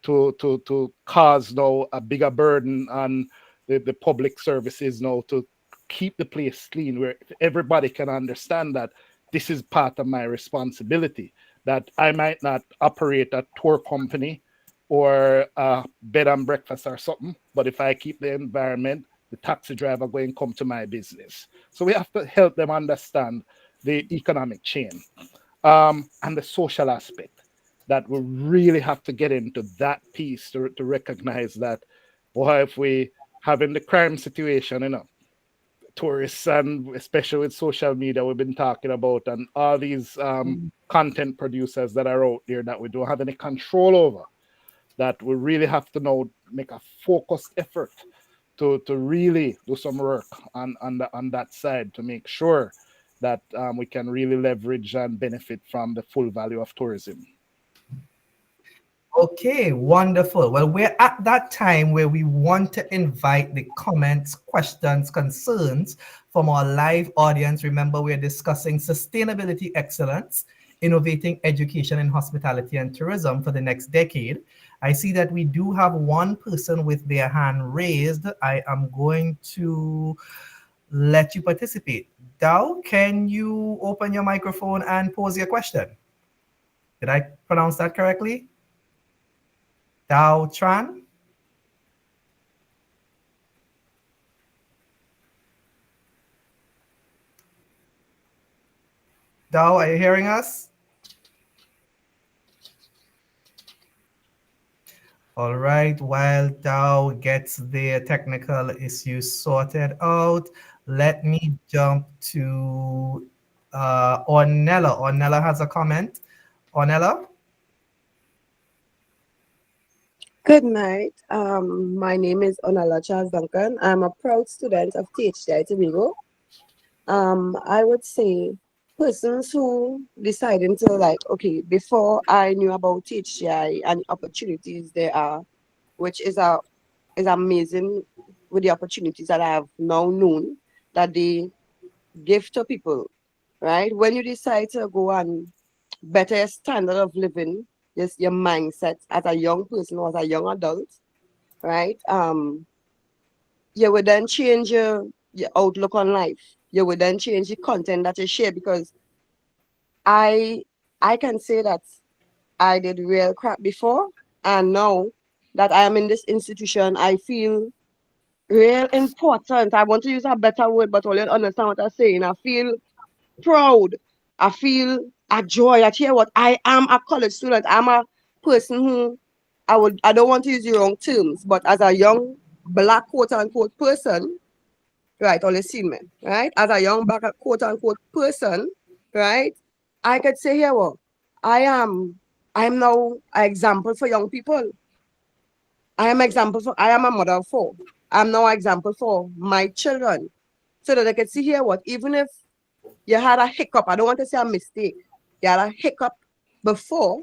to cause now a bigger burden on the public services now to keep the place clean, where everybody can understand that this is part of my responsibility, that I might not operate a tour company or a bed and breakfast or something, but if I keep the environment, the taxi driver going to come to my business. So we have to help them understand the economic chain and the social aspect, that we really have to get into that piece to recognize that, boy, if we have in the crime situation, tourists, and especially with social media we've been talking about, and all these content producers that are out there that we don't have any control over, that we really have to now make a focused effort to really do some work on that side to make sure that we can really leverage and benefit from the full value of tourism. Okay, wonderful. Well, we're at that time where we want to invite the comments, questions, concerns from our live audience. Remember, we're discussing sustainability excellence, innovating education in hospitality and tourism for the next decade. I see that we do have one person with their hand raised. I am going to let you participate. Dow, can you open your microphone and pose your question? Did I pronounce that correctly? Dow Tran? Dow, are you hearing us? All right, while Dow gets their technical issues sorted out, let me jump to Ornella. Ornella has a comment. Ornella? Good night. My name is Onala Charles Duncan. I'm a proud student of THDI Tobago. I would say persons who deciding to okay, before I knew about THDI and opportunities there are, which is amazing with the opportunities that I have now known that they give to people. right? When you decide to go and better your standard of living, just your mindset as a young person or as a young adult, right? You would then change your outlook on life. You would then change the content that you share, because I I can say that I did real crap before, and now that I am in this institution, I feel real important. I want to use a better word, but all you understand what I'm saying. I feel proud. I feel a joy. I hear what I am a college student. I'm a person who I don't want to use the wrong terms, but as a young black quote unquote person, right, or see me, right? As a young black quote unquote person, right? I could say here what I am now an example for young people. I am a mother of four. I'm now an example for my children. So that they can see here what, even if you had a hiccup, I don't want to say a mistake, you had a hiccup before,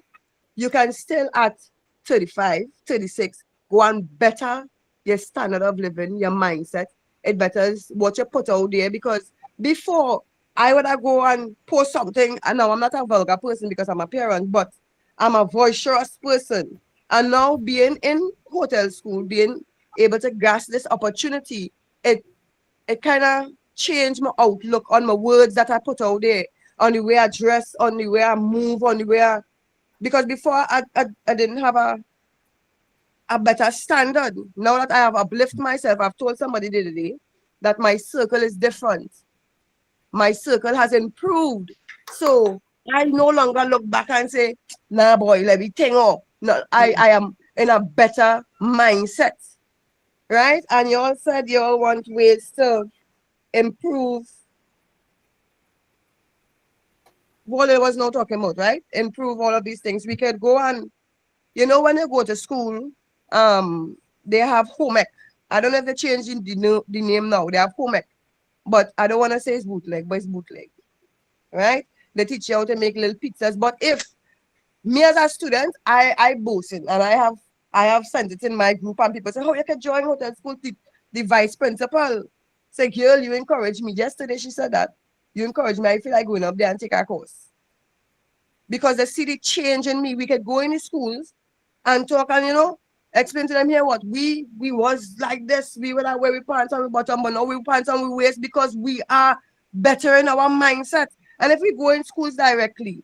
you can still at 35, 36, go and better your standard of living, your mindset. It betters what you put out there, because before I would have go and post something, and now I'm not a vulgar person because I'm a parent, but I'm a boisterous person. And now being in hotel school, being able to grasp this opportunity, it kind of changed my outlook on my words that I put out there, on the way I dress, on the way I move, on the way I, because before I didn't have a better standard. Now that I have uplifted myself, I've told somebody the other day that my circle is different. My circle has improved. So I no longer look back and say, nah boy, let me think up. No, I am in a better mindset. Right? And you all said you all want ways to improve what I was not talking about, right? Improve all of these things. We could go and, when you go to school, they have home ec. I don't know if they're changing the name now. They have home ec. But I don't want to say it's bootleg, but it's bootleg. Right? They teach you how to make little pizzas. But if me as a student, I boast it, and I have sent it in my group, and people say, oh, you can join hotel school. The vice principal say, girl, you encourage me. Yesterday she said that. You encourage me. I feel like going up there and take a course. Because they see the change in me. We could go in the schools and talk and, explain to them here what we was like this. We were that way, we pants on we bottom, but now we pants on we waist, because we are better in our mindset. And if we go in schools directly,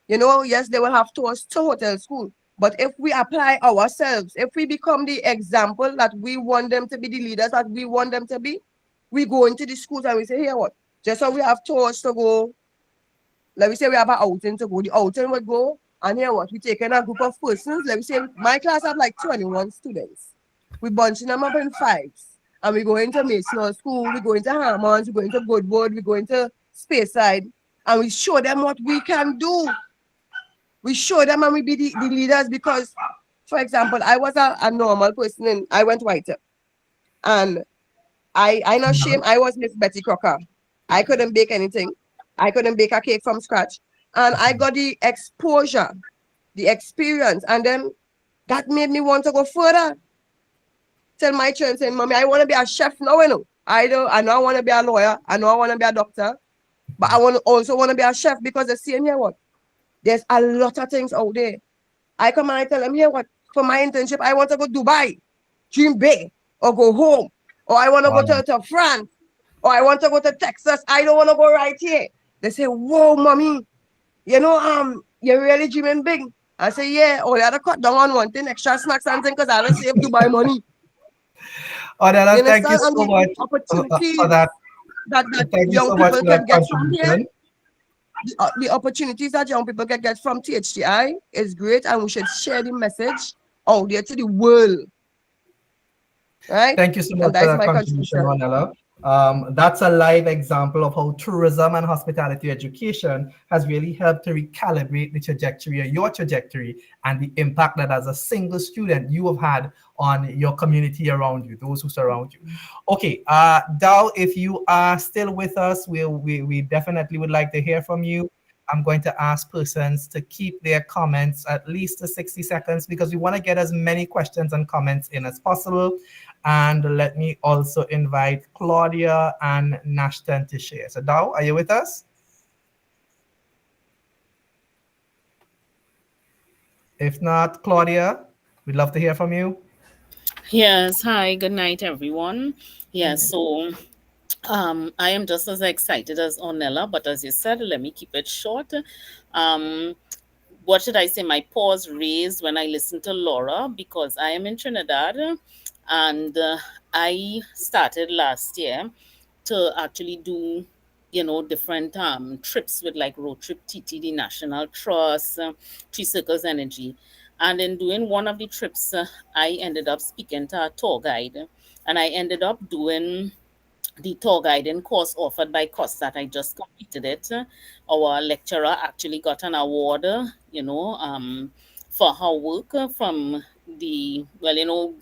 yes, they will have to us to hotel school. But if we apply ourselves, if we become the example that we want them to be, the leaders that we want them to be, we go into the schools and we say, here what? Just so we have tours to go, let me say we have an outing to go, the outing would go, and here what? We take in a group of persons. Let me say my class have like 21 students. We bunching them up in fives. And we go into Mason School, we go into Harmons, we go into Goodwood, we go into Speyside, and we show them what we can do. We show them and we be the leaders, because, for example, I was a normal person and I went white. And I not shame, I was Miss Betty Crocker. I couldn't bake anything. I couldn't bake a cake from scratch. And I got the exposure, the experience, and then that made me want to go further. Tell my children, saying, Mommy, I want to be a chef now, I know I want to be a lawyer. I know I want to be a doctor. But I also want to be a chef, because they're saying here what? There's a lot of things out there. I come and I tell them here what? For my internship, I want to go to Dubai, dream big, or go home. Or I want to go to France. Or I want to go to Texas. I don't want to go right here. They say, whoa, Mommy, you're really dreaming big. I say, yeah, you had to cut down on one thing, extra snacks and things, because I don't save Dubai money. Odella, thank you so much opportunities for that. that Thank you young so much people for that can get from here. contribution. The opportunities that young people can get from THTI is great, and we should share the message out there to the world. Right? Thank you so much And for that's that my contribution, contribution. Ronella. That's a live example of how tourism and hospitality education has really helped to recalibrate the trajectory of your trajectory and the impact that as a single student you have had on your community around you, those who surround you. Okay, Dow, if you are still with us, we definitely would like to hear from you. I'm going to ask persons to keep their comments at least to 60 seconds, because we want to get as many questions and comments in as possible. And let me also invite Claudia and Nashton to share. So Dow, are you with us? If not, Claudia, we'd love to hear from you. Yes, hi, good night, everyone. Yes, so I am just as excited as Ornella, but as you said, let me keep it short. Um, what should I say? My paws raised when I listened to Laura because I am in Trinidad and I started last year to actually do different trips with like road trip TTD National Trust, Three Circles Energy. And in doing one of the trips, I ended up speaking to a tour guide and I ended up doing the tour guiding course offered by COS that I just completed it. Our lecturer actually got an award, for her work from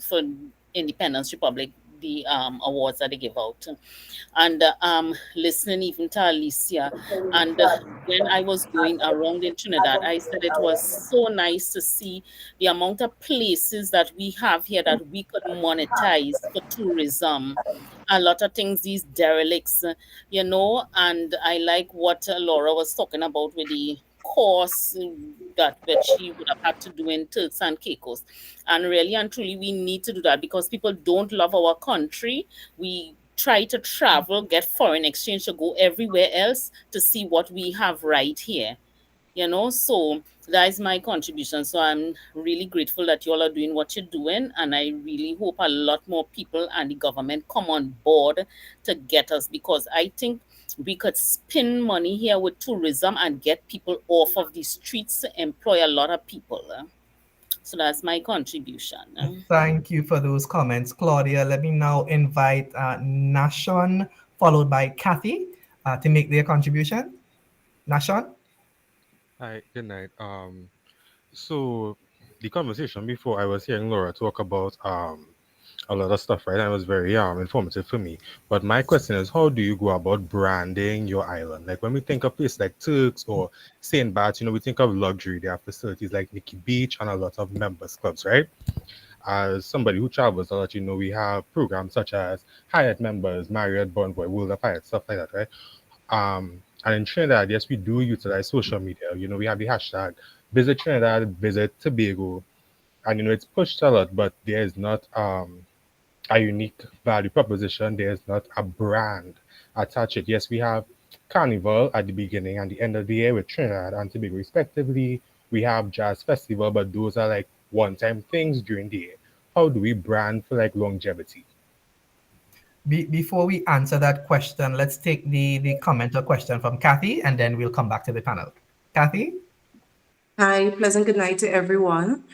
for Independence Republic, the awards that they give out. And listening even to Alicia. And when I was going around in Trinidad, I said it was so nice to see the amount of places that we have here that we could monetize for tourism. A lot of things, these derelicts, and I like what Laura was talking about with the course that she would have had to do in Turks and Caicos. And really and truly, we need to do that because people don't love our country. We try to travel, get foreign exchange to go everywhere else to see what we have right here. So that is my contribution. So I'm really grateful that you all are doing what you're doing, and I really hope a lot more people and the government come on board to get us, because I think we could spend money here with tourism and get people off of the streets, employ a lot of people. So that's my contribution. Thank you for those comments, Claudia. Let me now invite Nashon, followed by Kathy, to make their contribution. Nashon? Hi, good night. So the conversation before, I was hearing Laura talk about a lot of stuff, right? And it was very informative for me. But my question is, how do you go about branding your island? Like when we think of places like Turks or St. Barts, we think of luxury. They have facilities like Nikki Beach and a lot of members clubs, right? As somebody who travels a lot, we have programs such as Hyatt members, Marriott, Bonvoy, World of Hyatt, stuff like that, right? And in Trinidad, yes, we do utilize social media. We have the hashtag visit Trinidad, visit Tobago, and it's pushed a lot, but there is not a unique value proposition. There's not a brand attached. It. Yes, we have Carnival at the beginning and the end of the year with Trinidad and Tobago, respectively. We have Jazz Festival, but those are like one-time things during the year. How do we brand for like longevity? Before we answer that question, let's take the comment or question from Kathy, and then we'll come back to the panel. Kathy? Hi, pleasant good night to everyone.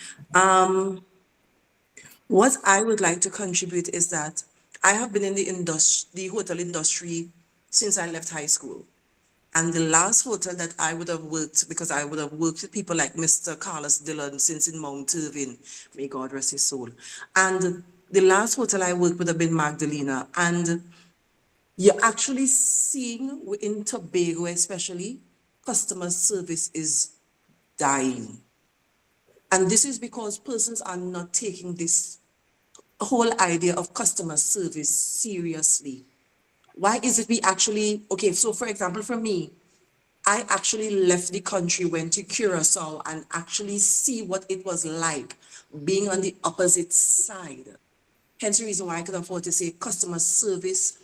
What I would like to contribute is that I have been in the hotel industry since I left high school. And the last hotel that I would have worked, because I would have worked with people like Mr. Carlos Dillon since in Mount Irving, may God rest his soul. And the last hotel I worked would have been Magdalena. And you're actually seeing in Tobago especially, customer service is dying. And this is because persons are not taking this whole idea of customer service seriously. Why is it we actually, okay, so for example, for me, I actually left the country, went to Curacao and actually see what it was like being on the opposite side. Hence the reason why I could afford to say customer service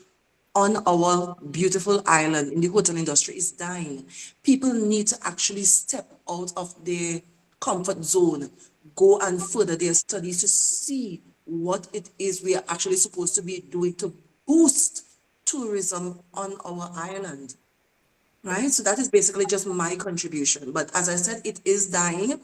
on our beautiful island in the hotel industry is dying. People need to actually step out of their comfort zone, go and further their studies to see what it is we are actually supposed to be doing to boost tourism on our island. Right? So that is basically just my contribution. But as I said, it is dying.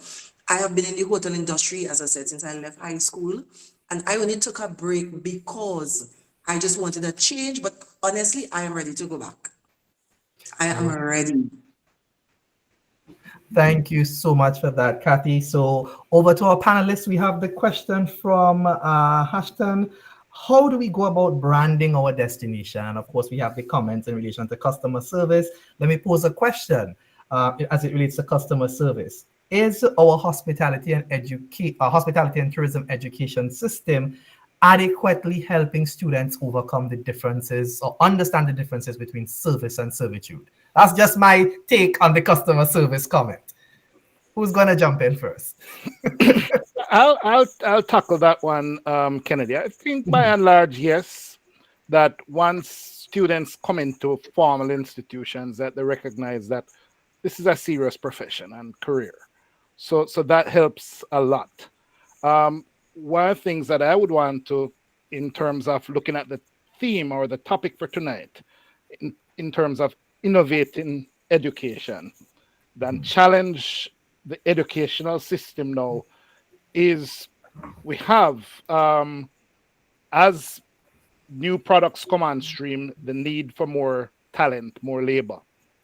I have been in the hotel industry, as I said, since I left high school. And I only took a break because I just wanted a change. But honestly, I am ready to go back. I am ready. Thank you so much for that, Kathy. So over to our panelists, we have the question from Ashton. How do we go about branding our destination? And of course, we have the comments in relation to customer service. Let me pose a question as it relates to customer service. Is our hospitality and tourism education system adequately helping students overcome the differences or understand the differences between service and servitude? That's just my take on the customer service comment. Who's gonna jump in first? I'll tackle that one, Kennedy. I think by and large, yes, that once students come into formal institutions, that they recognize that this is a serious profession and career. So that helps a lot. One of the things that I would want to, in terms of looking at the theme or the topic for tonight, in terms of innovating education, then challenge the educational system now is we have as new products come on stream the need for more talent, more labor,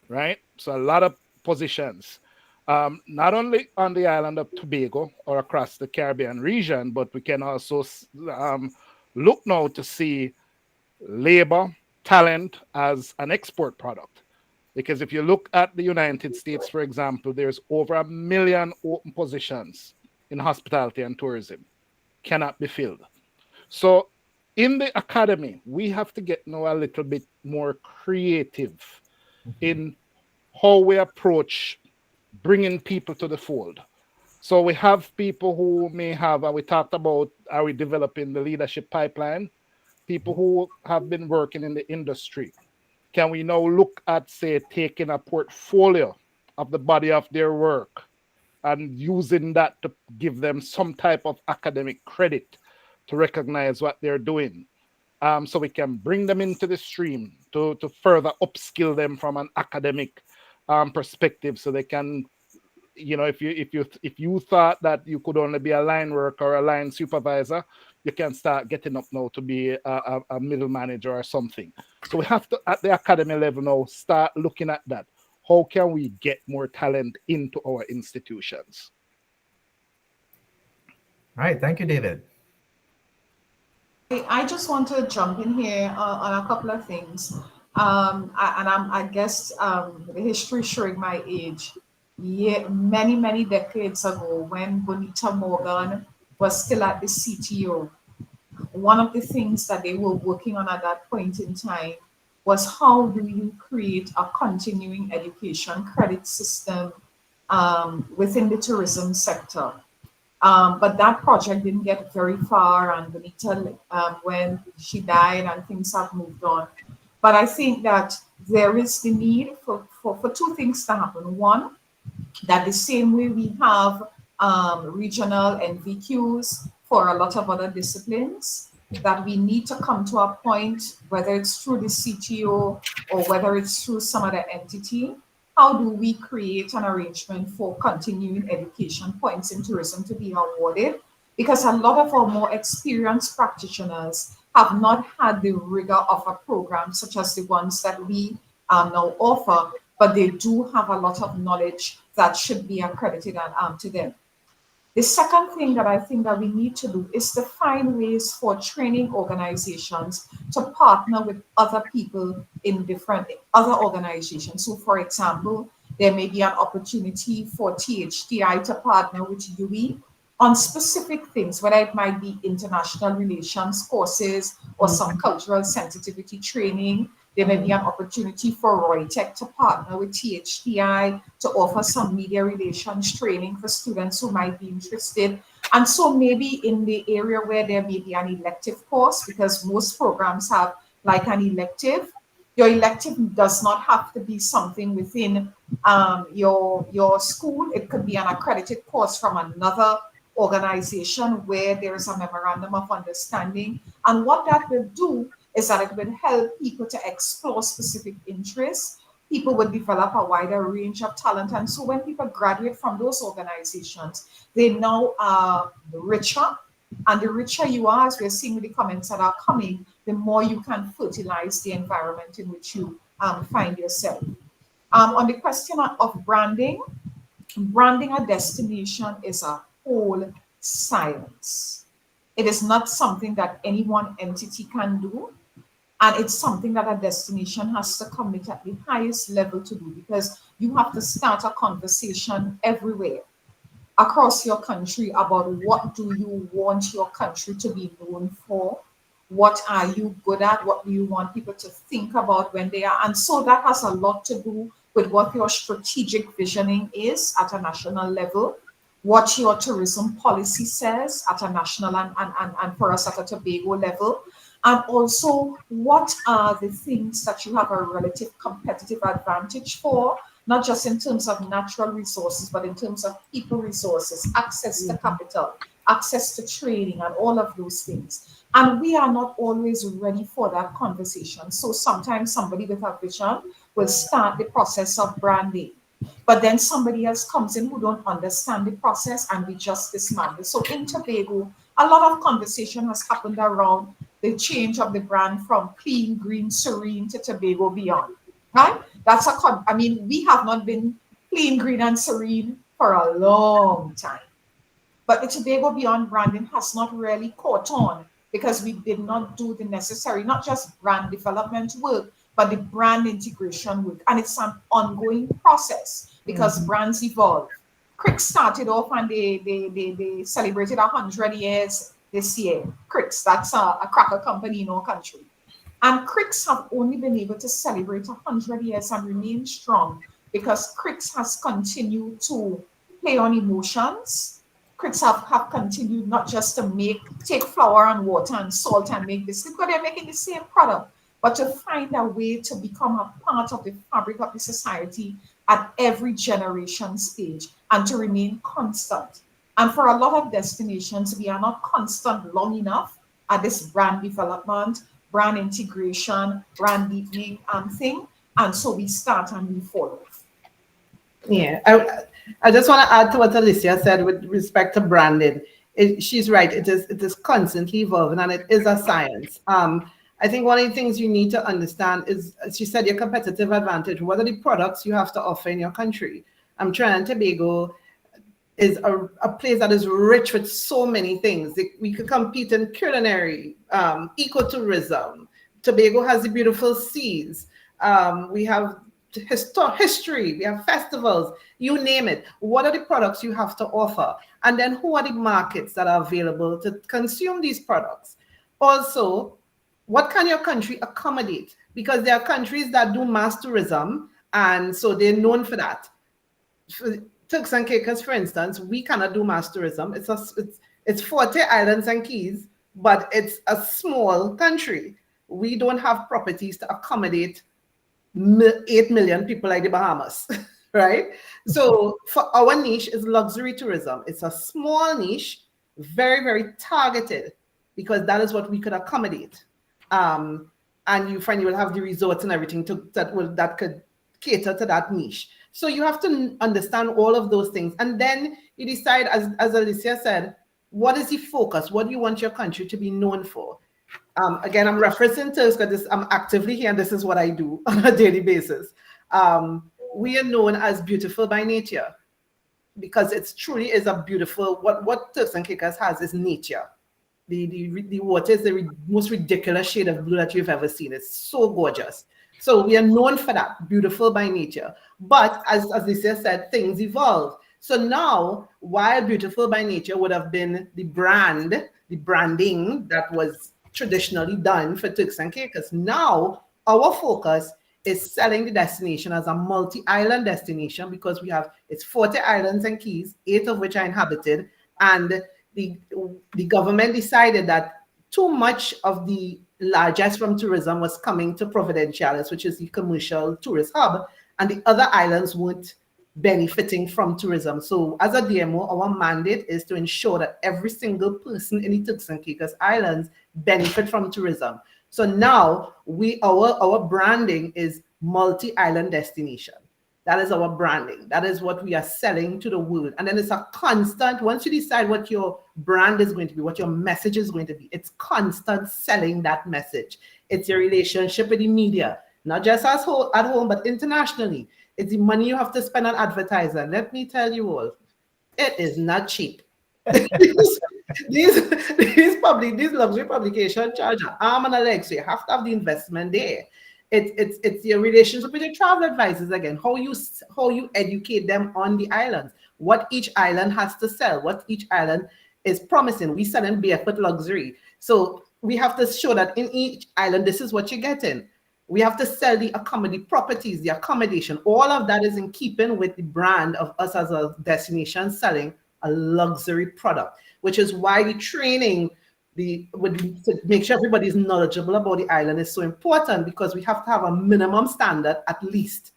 right? So a lot of positions, not only on the island of Tobago or across the Caribbean region, but we can also look now to see labor, talent as an export product. Because if you look at the United States, for example, there's over 1 million open positions in hospitality and tourism, cannot be filled. So in the academy, we have to get now a little bit more creative in how we approach bringing people to the fold. So we have people who may have, we talked about, are we developing the leadership pipeline? People who have been working in the industry. Can we now look at, say, taking a portfolio of the body of their work and using that to give them some type of academic credit to recognize what they're doing? So we can bring them into the stream to further upskill them from an academic perspective, so they can, if you thought that you could only be a line worker or a line supervisor, you can start getting up now to be a middle manager or something. So we have to, at the academy level now, start looking at that. How can we get more talent into our institutions? All right, thank you, David. I just want to jump in here on a couple of things. I guess the history showing my age. Yeah, many decades ago, when Bonita Morgan was still at the CTO, one of the things that they were working on at that point in time was how do you create a continuing education credit system within the tourism sector. But that project didn't get very far, and Benita, when she died, and things have moved on. But I think that there is the need for two things to happen. One, that the same way we have regional NVQs for a lot of other disciplines, that we need to come to a point, whether it's through the CTO or whether it's through some other entity, how do we create an arrangement for continuing education points in tourism to be awarded? Because a lot of our more experienced practitioners have not had the rigor of a program such as the ones that we now offer, but they do have a lot of knowledge that should be accredited to them. The second thing that I think that we need to do is to find ways for training organizations to partner with other people in different other organizations. So, for example, there may be an opportunity for THDI to partner with UE on specific things, whether it might be international relations courses or some cultural sensitivity training. There may be an opportunity for Roytech to partner with THDI to offer some media relations training for students who might be interested. And so maybe in the area where there may be an elective course, because most programs have like an elective, your elective does not have to be something within your school. It could be an accredited course from another organization where there is a memorandum of understanding. And what that will do is that it will help people to explore specific interests. People will develop a wider range of talent. And so when people graduate from those organizations, they now are richer. And the richer you are, as we're seeing with the comments that are coming, the more you can fertilize the environment in which you find yourself. On the question of branding, branding a destination is a whole science. It is not something that any one entity can do. And it's something that a destination has to commit at the highest level to do, because you have to start a conversation everywhere across your country about what do you want your country to be known for, what are you good at, what do you want people to think about when they are. And so that has a lot to do with what your strategic visioning is at a national level, what your tourism policy says at a national and for us at a Tobago level, and also what are the things that you have a relative competitive advantage for, not just in terms of natural resources, but in terms of people resources, access to capital, access to training, and all of those things. And we are not always ready for that conversation. So sometimes somebody with a vision will start the process of branding, but then somebody else comes in who don't understand the process and we just dismantle. So in Tobago, a lot of conversation has happened around the change of the brand from clean, green, serene to Tobago Beyond, right? I mean, we have not been clean, green, and serene for a long time. But the Tobago Beyond branding has not really caught on because we did not do the necessary, not just brand development work, but the brand integration work. And it's an ongoing process because brands evolve. Crick started off and they celebrated 100 years this year. Crick's, that's a cracker company in our country. And Cricks have only been able to celebrate 100 years and remain strong because Cricks has continued to play on emotions. Cricks have continued not just to take flour and water and salt and make this, because they're making the same product, but to find a way to become a part of the fabric of the society at every generation stage and to remain constant. And for a lot of destinations, we are not constant long enough at this brand development, brand integration, brand deepening thing. And so we start and we follow. Yeah, I just want to add to what Alicia said with respect to branding. She's right. It is constantly evolving, and it is a science. I think one of the things you need to understand is, as she said, your competitive advantage. What are the products you have to offer in your country? Trinidad and Tobago is a place that is rich with so many things. We could compete in culinary, ecotourism. Tobago has the beautiful seas. We have history, we have festivals, you name it. What are the products you have to offer? And then who are the markets that are available to consume these products? Also, what can your country accommodate? Because there are countries that do mass tourism, and so they're known for that. For Turks and Caicos, for instance, we cannot do mass tourism. It's 40 islands and keys, but it's a small country. We don't have properties to accommodate 8 million people like the Bahamas, right? So for our niche is luxury tourism. It's a small niche, very, very targeted, because that is what we could accommodate. And you find you will have the resorts and everything that could cater to that niche. So you have to understand all of those things. And then you decide, as Alicia said, what is the focus? What do you want your country to be known for? Again, I'm referencing Turks because I'm actively here and this is what I do on a daily basis. We are known as beautiful by nature because it truly is a beautiful, what Turks and Caicos has is nature. The water is the most ridiculous shade of blue that you've ever seen. It's so gorgeous. So we are known for that, beautiful by nature. But as Alicia said, things evolve. So now, while beautiful by nature would have been the branding that was traditionally done for Turks and Caicos, now our focus is selling the destination as a multi-island destination because it's 40 islands and keys, 8 of which are inhabited, and the government decided that too much of the largesse from tourism was coming to Providenciales, which is the commercial tourist hub, and the other islands weren't benefiting from tourism. So as a DMO, our mandate is to ensure that every single person in the Turks and Caicos Islands benefit from tourism. So now our branding is multi-island destination. That is our branding. That is what we are selling to the world. And then it's a constant, once you decide what your brand is going to be, what your message is going to be, it's constant selling that message. It's your relationship with the media, not just at home, but internationally. It's the money you have to spend on advertising. Let me tell you all, it is not cheap. these luxury publications charge an arm and a leg, so you have to have the investment there. It's your relationship with your travel advisors again, how you educate them on the islands, what each island has to sell, what each island is promising. We sell in barefoot luxury, so we have to show that in each island this is what you're getting. We have to sell the properties, the accommodation. All of that is in keeping with the brand of us as a destination selling a luxury product, which is why the training, to make sure everybody is knowledgeable about the island is so important, because we have to have a minimum standard at least.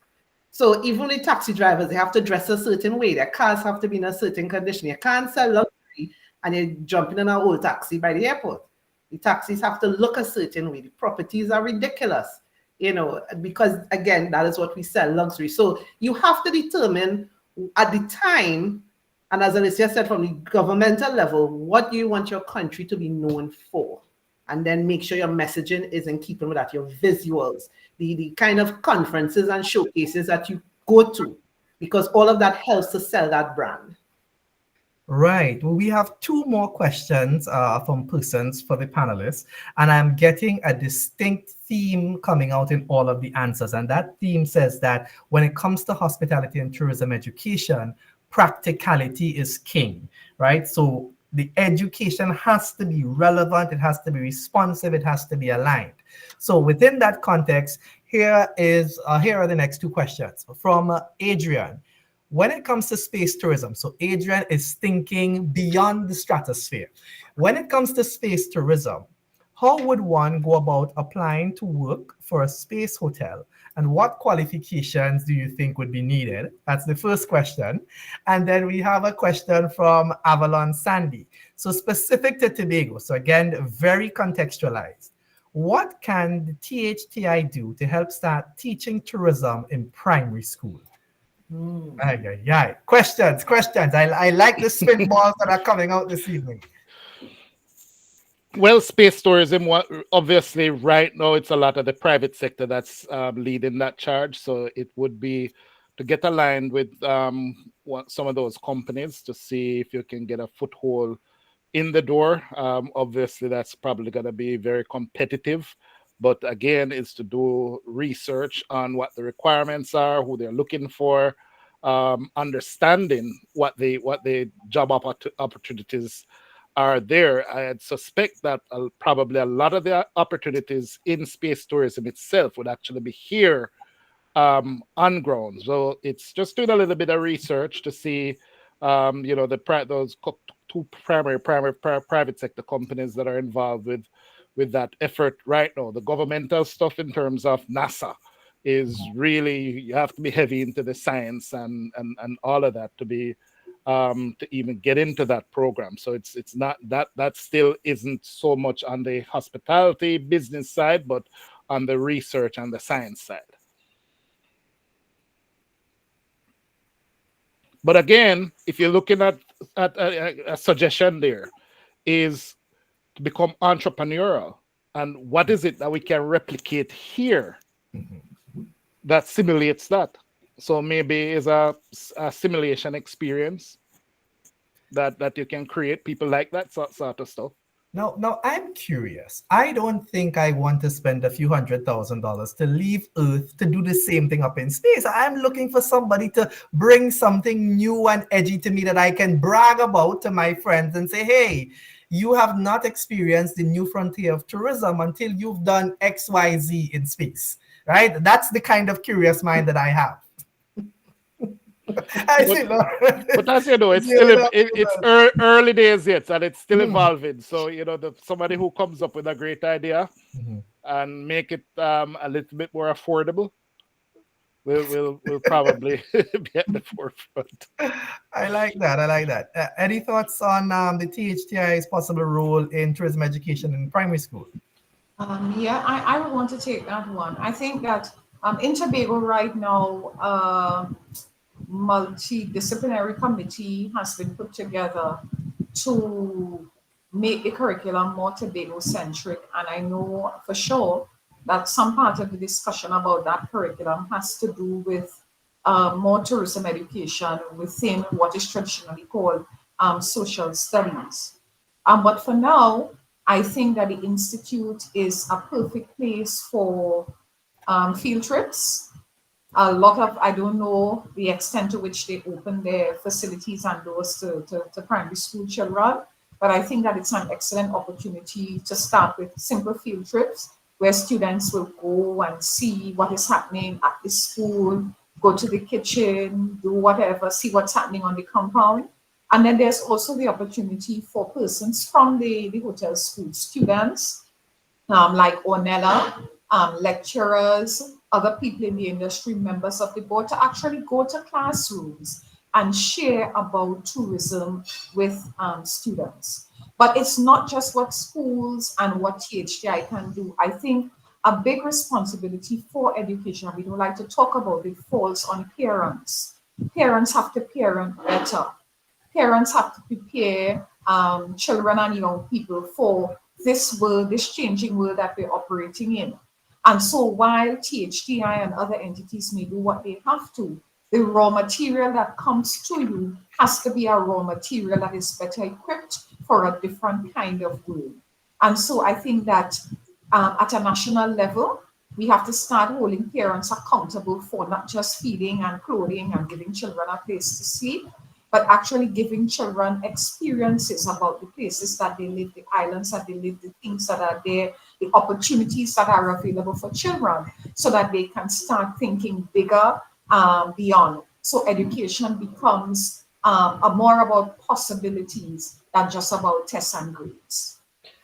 So even the taxi drivers, they have to dress a certain way. Their cars have to be in a certain condition. You can't sell luxury and you're jumping in an old taxi by the airport. The taxis have to look a certain way. The properties are ridiculous, because again, that is what we sell, luxury. So you have to determine at the time, and as Alicia said, from the governmental level, what you want your country to be known for. And then make sure your messaging is in keeping with that, your visuals, the kind of conferences and showcases that you go to, because all of that helps to sell that brand. Right. Well, we have two more questions from persons for the panelists, and I'm getting a distinct theme coming out in all of the answers. And that theme says that when it comes to hospitality and tourism education, practicality is king, right? So the education has to be relevant, it has to be responsive, it has to be aligned. So within that context, here are the next two questions from Adrian. When it comes to space tourism, so Adrian is thinking beyond the stratosphere. When it comes to space tourism, how would one go about applying to work for a space hotel? And what qualifications do you think would be needed? That's the first question. And then we have a question from Avalon Sandy. So specific to Tobago, so again, very contextualized. What can the THTI do to help start teaching tourism in primary school? Questions. I like the spitballs that are coming out this evening. Well, space tourism, obviously, right now it's a lot of the private sector that's leading that charge. So it would be to get aligned with some of those companies to see if you can get a foothold in the door. Obviously, that's probably going to be very competitive. But again, it's to do research on what the requirements are, who they're looking for, understanding what the job opportunities are there. I suspect that probably a lot of the opportunities in space tourism itself would actually be here on ground. So it's just doing a little bit of research to see, those two primary private sector companies that are involved with that effort right now. The governmental stuff in terms of NASA is really, you have to be heavy into the science and all of that to be to even get into that program. So it's not that still isn't so much on the hospitality business side, but on the research and the science side. But again, if you're looking at a suggestion there is to become entrepreneurial. And what is it that we can replicate here that simulates that? So maybe is a simulation experience that you can create, people like that sort of stuff. Now, I'm curious. I don't think I want to spend a few $100,000 to leave Earth to do the same thing up in space. I'm looking for somebody to bring something new and edgy to me that I can brag about to my friends and say, hey, you have not experienced the new frontier of tourism until you've done XYZ in space, right? That's the kind of curious mind that I have. But as you know, it's still early days yet, and it's still evolving. So somebody who comes up with a great idea and make it a little bit more affordable will probably be at the forefront. I like that. Any thoughts on the THTI's possible role in tourism education in primary school? I would want to take that one. I think that in Tobago right now, multidisciplinary committee has been put together to make the curriculum more Tobago-centric. And I know for sure that some part of the discussion about that curriculum has to do with more tourism education within what is traditionally called social studies. But for now, I think that the Institute is a perfect place for field trips. A lot of, I don't know the extent to which they open their facilities and doors to primary school children, but I think that it's an excellent opportunity to start with simple field trips where students will go and see what is happening at the school, go to the kitchen, do whatever, see what's happening on the compound. And then there's also the opportunity for persons from the hotel school, students like Ornella, lecturers, other people in the industry, members of the board, to actually go to classrooms and share about tourism with students. But it's not just what schools and what THDI can do. I think a big responsibility for education, we don't like to talk about it, falls on parents. Parents have to parent better. Parents have to prepare children and young people for this world, this changing world that we're operating in. And so while THDI and other entities may do what they have to, the raw material that comes to you has to be a raw material that is better equipped for a different kind of world. And so I think that at a national level, we have to start holding parents accountable for not just feeding and clothing and giving children a place to sleep, but actually giving children experiences about the places that they live, the islands that they live, the things that are there, the opportunities that are available for children, so that they can start thinking bigger beyond. So education becomes more about possibilities than just about tests and grades.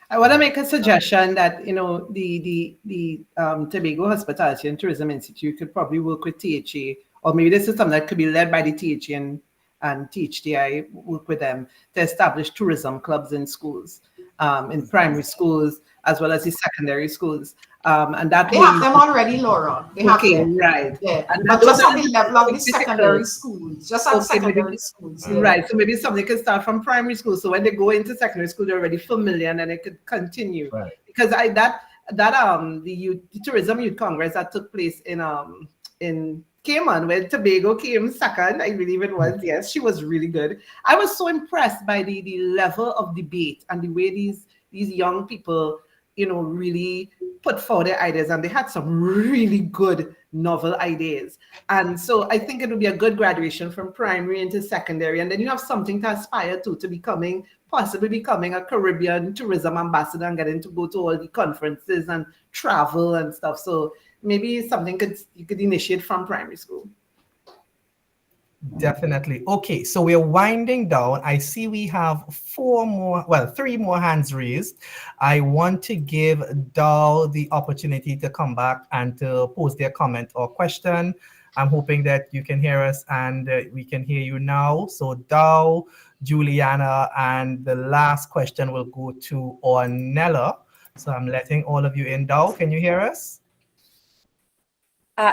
I want to make a suggestion that, you know, the Tobago Hospitality and Tourism Institute could probably work with THA, or maybe this is something that could be led by the THA and THDI, work with them to establish tourism clubs in schools, in primary schools, as well as the secondary schools. And that they have them already, Laura. They have them. Right. Yeah. And but just at the level of the secondary schools. Just at secondary maybe, schools. Yeah. Right. So maybe something can start from primary school. So when they go into secondary school, they're already familiar and then it could continue. Right. Because the Tourism Youth Congress that took place in Cayman, where Tobago came second, I believe it was. Yes, she was really good. I was so impressed by the level of debate and the way these young people, you know, really put forward their ideas, and they had some really good novel ideas. And so I think it would be a good graduation from primary into secondary, and then you have something to aspire to possibly becoming a Caribbean tourism ambassador and getting to go to all the conferences and travel and stuff. So maybe something you could initiate from primary school. Definitely. Okay, so we're winding down. I see we have three more hands raised. I want to give Dow the opportunity to come back and to pose their comment or question. I'm hoping that you can hear us and we can hear you now. So Dow, Juliana, and the last question will go to Ornella. So I'm letting all of you in. Dow, can you hear us?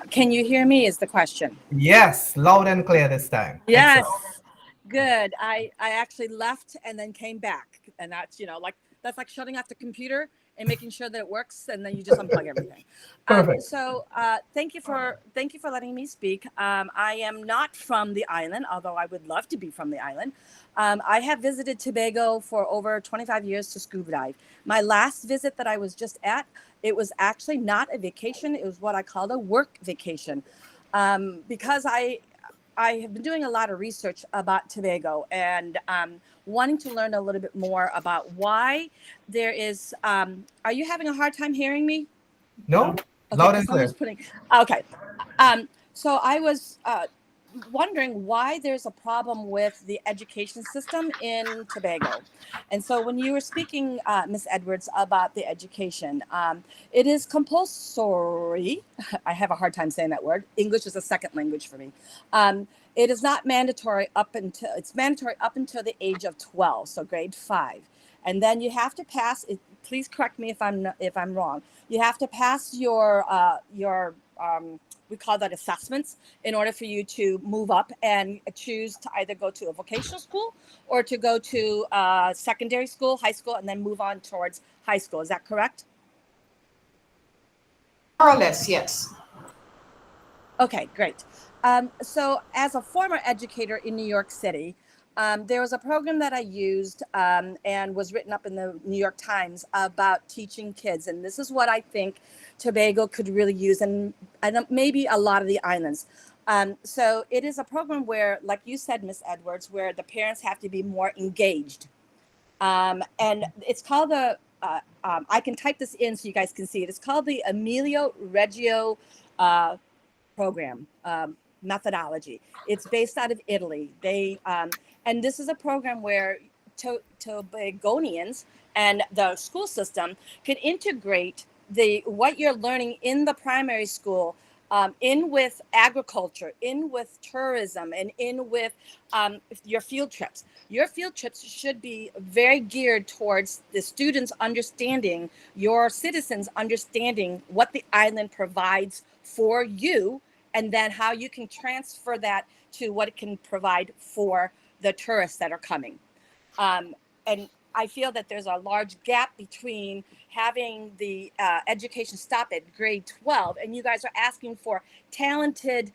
Can you hear me is the question. Yes, loud and clear this time. Yes. Excellent. Good. I actually left and then came back. And that's, that's like shutting off the computer and making sure that it works, and then you just unplug everything. Perfect. Thank you for letting me speak. I am not from the island, although I would love to be from the island. I have visited Tobago for over 25 years to scuba dive. My last visit that I was just at, it was actually not a vacation. It was what I called a work vacation, because I have been doing a lot of research about Tobago and wanting to learn a little bit more about why there is. Are you having a hard time hearing me? No, okay, loud and clear. Okay. So I was wondering why there's a problem with the education system in Tobago. And so when you were speaking, Ms. Edwards, about the education, it is compulsory. I have a hard time saying that word. English is a second language for me. It is not mandatory it's mandatory up until the age of 12, so grade 5. And then you have to pass it. Please correct me if I'm wrong. You have to pass your we call that assessments, in order for you to move up and choose to either go to a vocational school or to go to secondary school, high school, and then move on towards high school. Is that correct? More or less, yes. Okay, great. So as a former educator in New York City, there was a program that I used and was written up in the New York Times about teaching kids. And this is what I think Tobago could really use, and maybe a lot of the islands. So it is a program where, like you said, Ms. Edwards, where the parents have to be more engaged. And it's called a I can type this in so you guys can see it. It's called the Emilio Reggio program methodology. It's based out of Italy. And this is a program where Tobagonians and the school system can integrate what you're learning in the primary school in with agriculture, in with tourism, and in with your field trips. Your field trips should be very geared towards the students understanding, your citizens understanding what the island provides for you, and then how you can transfer that to what it can provide for the tourists that are coming. And I feel that there's a large gap between having the education stop at grade 12, and you guys are asking for talented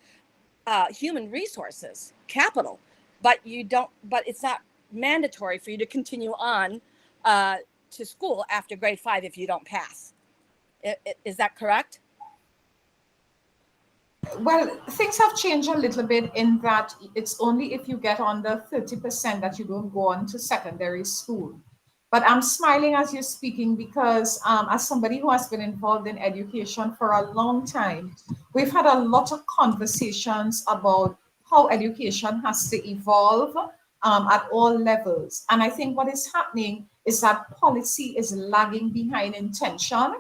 human resources, capital, but it's not mandatory for you to continue on to school after grade 5 if you don't pass. Is that correct? Well, things have changed a little bit in that it's only if you get under 30% that you don't go on to secondary school. But I'm smiling as you're speaking because as somebody who has been involved in education for a long time, we've had a lot of conversations about how education has to evolve at all levels. And I think what is happening is that policy is lagging behind intention,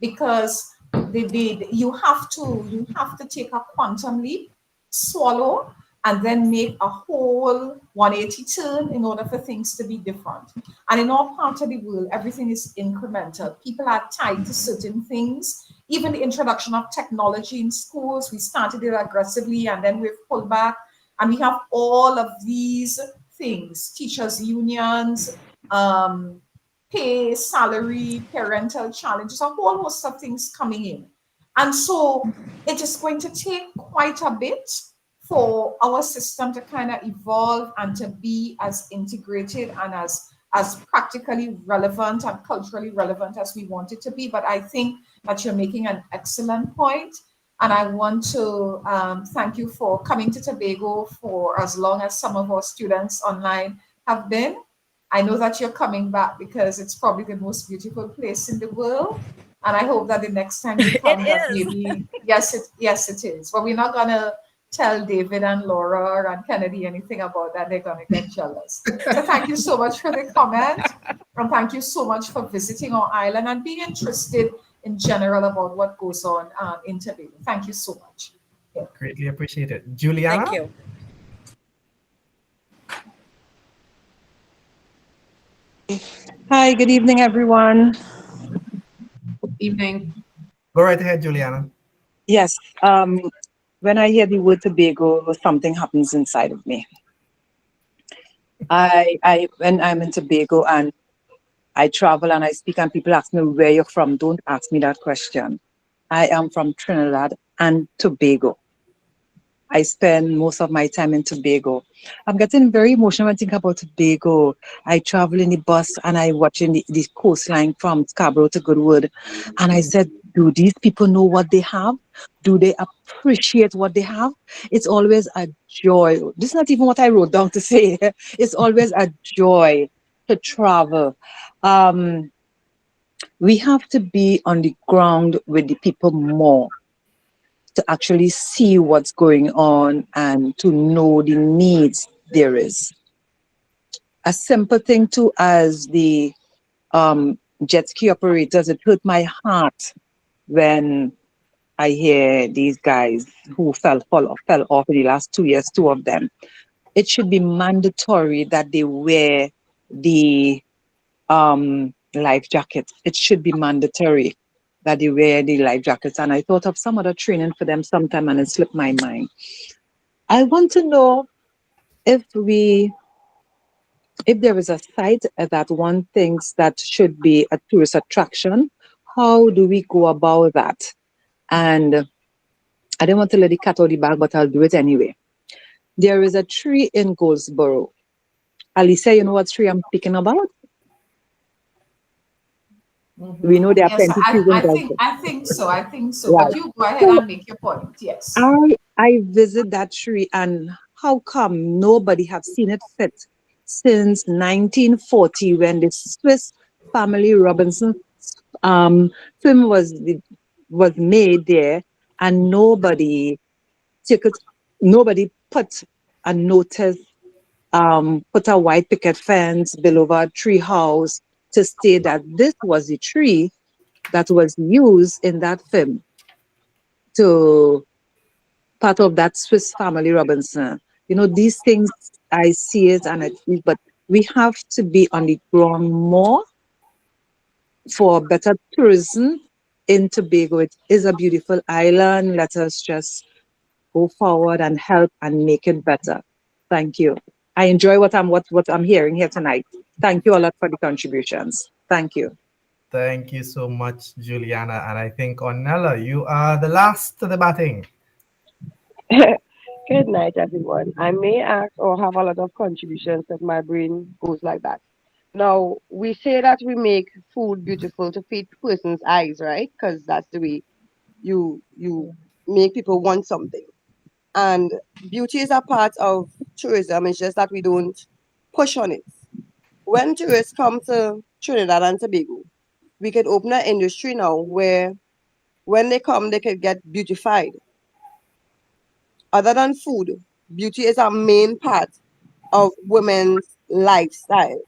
because you have to take a quantum leap, swallow, and then make a whole 180 turn in order for things to be different. And in all parts of the world, everything is incremental. People are tied to certain things. Even the introduction of technology in schools, we started it aggressively and then we've pulled back. And we have all of these things, teachers' unions, pay, salary, parental challenges, a whole host of things coming in. And so it is going to take quite a bit for our system to kind of evolve and to be as integrated and as practically relevant and culturally relevant as we want it to be. But I think that you're making an excellent point. And I want to thank you for coming to Tobago for as long as some of our students online have been. I know that you're coming back because it's probably the most beautiful place in the world. And I hope that the next time you come, that maybe, yes, it is. But we're not going to tell David and Laura and Kennedy anything about that. They're going to get jealous. So thank you so much for the comment. And thank you so much for visiting our island and being interested in general about what goes on in Tobago. Thank you so much. Yeah. Greatly appreciate it. Juliana? Thank you. Hi, good evening, everyone. Evening. Go right ahead, Juliana. Yes, when I hear the word Tobago, something happens inside of me. When I'm in Tobago and I travel and I speak and people ask me where you're from, don't ask me that question. I am from Trinidad and Tobago. I spend most of my time in Tobago. I'm getting very emotional when I think about Tobago. I travel in the bus and I watching the coastline from Scarborough to Goodwood. And I said, do these people know what they have? Do they appreciate what they have? It's always a joy. This is not even what I wrote down to say. It's always a joy to travel. We have to be on the ground with the people more, to actually see what's going on and to know the needs there is. A simple thing too, as the jet ski operators, it hurt my heart when I hear these guys who fell off in the last 2 years, 2 of them. It should be mandatory that they wear the life jackets. It should be mandatory that they wear the life jackets. And I thought of some other training for them sometime and it slipped my mind. I want to know if there is a site that one thinks that should be a tourist attraction, how do we go about that? And I don't want to let the cat out of the bag, but I'll do it anyway. There is a tree in Goldsboro. Alicia, you know what tree I'm speaking about? Mm-hmm. We know there are plenty of trees in I think so. Right. But you go ahead and make your point. Yes. I visit that tree, and how come nobody have seen it fit since 1940 when the Swiss Family Robinson film was made there, and took it, nobody put a notice, put a white picket fence below a tree house to state that this was the tree that was used in that film to part of that Swiss Family Robinson. You know, these things, I see it and I see, but we have to be on the ground more for better tourism in Tobago. It is a beautiful island. Let us just go forward and help and make it better. Thank you. I enjoy what I'm hearing here tonight. Thank you a lot for the contributions. Thank you. Thank you so much, Juliana. And I think, Ornella, you are the last to the batting. Good night, everyone. I may ask or have a lot of contributions that my brain goes like that. Now, we say that we make food beautiful to feed person's eyes, right? Because that's the way you make people want something. And beauty is a part of tourism. It's just that we don't push on it. When tourists come to Trinidad and Tobago, we could open an industry now where when they come, they could get beautified. Other than food, beauty is a main part of women's lifestyle.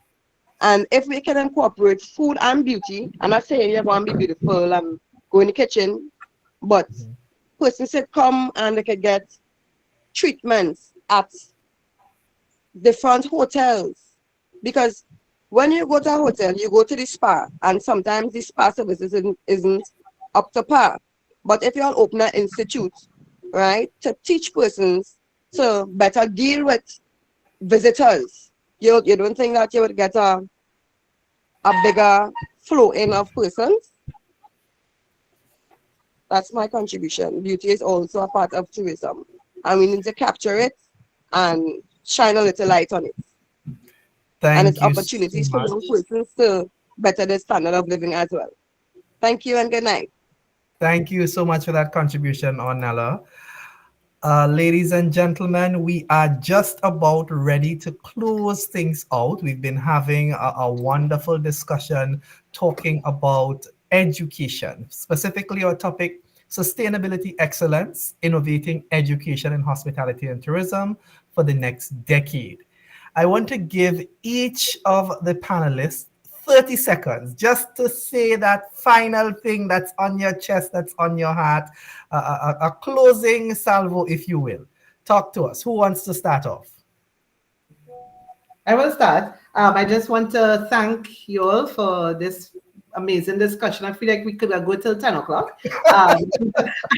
And if we can incorporate food and beauty, I'm not saying you want to be beautiful and go in the kitchen, but persons should come and they could get treatments at different hotels. Because when you go to a hotel, you go to the spa, and sometimes the spa services isn't up to par. But if you all open an institute, right, to teach persons to better deal with visitors, you don't think that you would get a bigger flow in of persons? That's my contribution. Beauty is also a part of tourism, and we need to capture it and shine a little light on it. And it's Thank you so opportunities for much. young persons to better their standard of living as well. Thank you and good night. Thank you so much for that contribution, Ornella. Ladies and gentlemen, we are just about ready to close things out. We've been having a wonderful discussion talking about education, specifically our topic sustainability excellence, innovating education in hospitality and tourism for the next decade. I want to give each of the panelists 30 seconds just to say that final thing that's on your chest, that's on your heart, a closing salvo, if you will. Talk to us. Who wants to start off? I will start. I just want to thank you all for this amazing discussion. I feel like we could go till 10 o'clock. I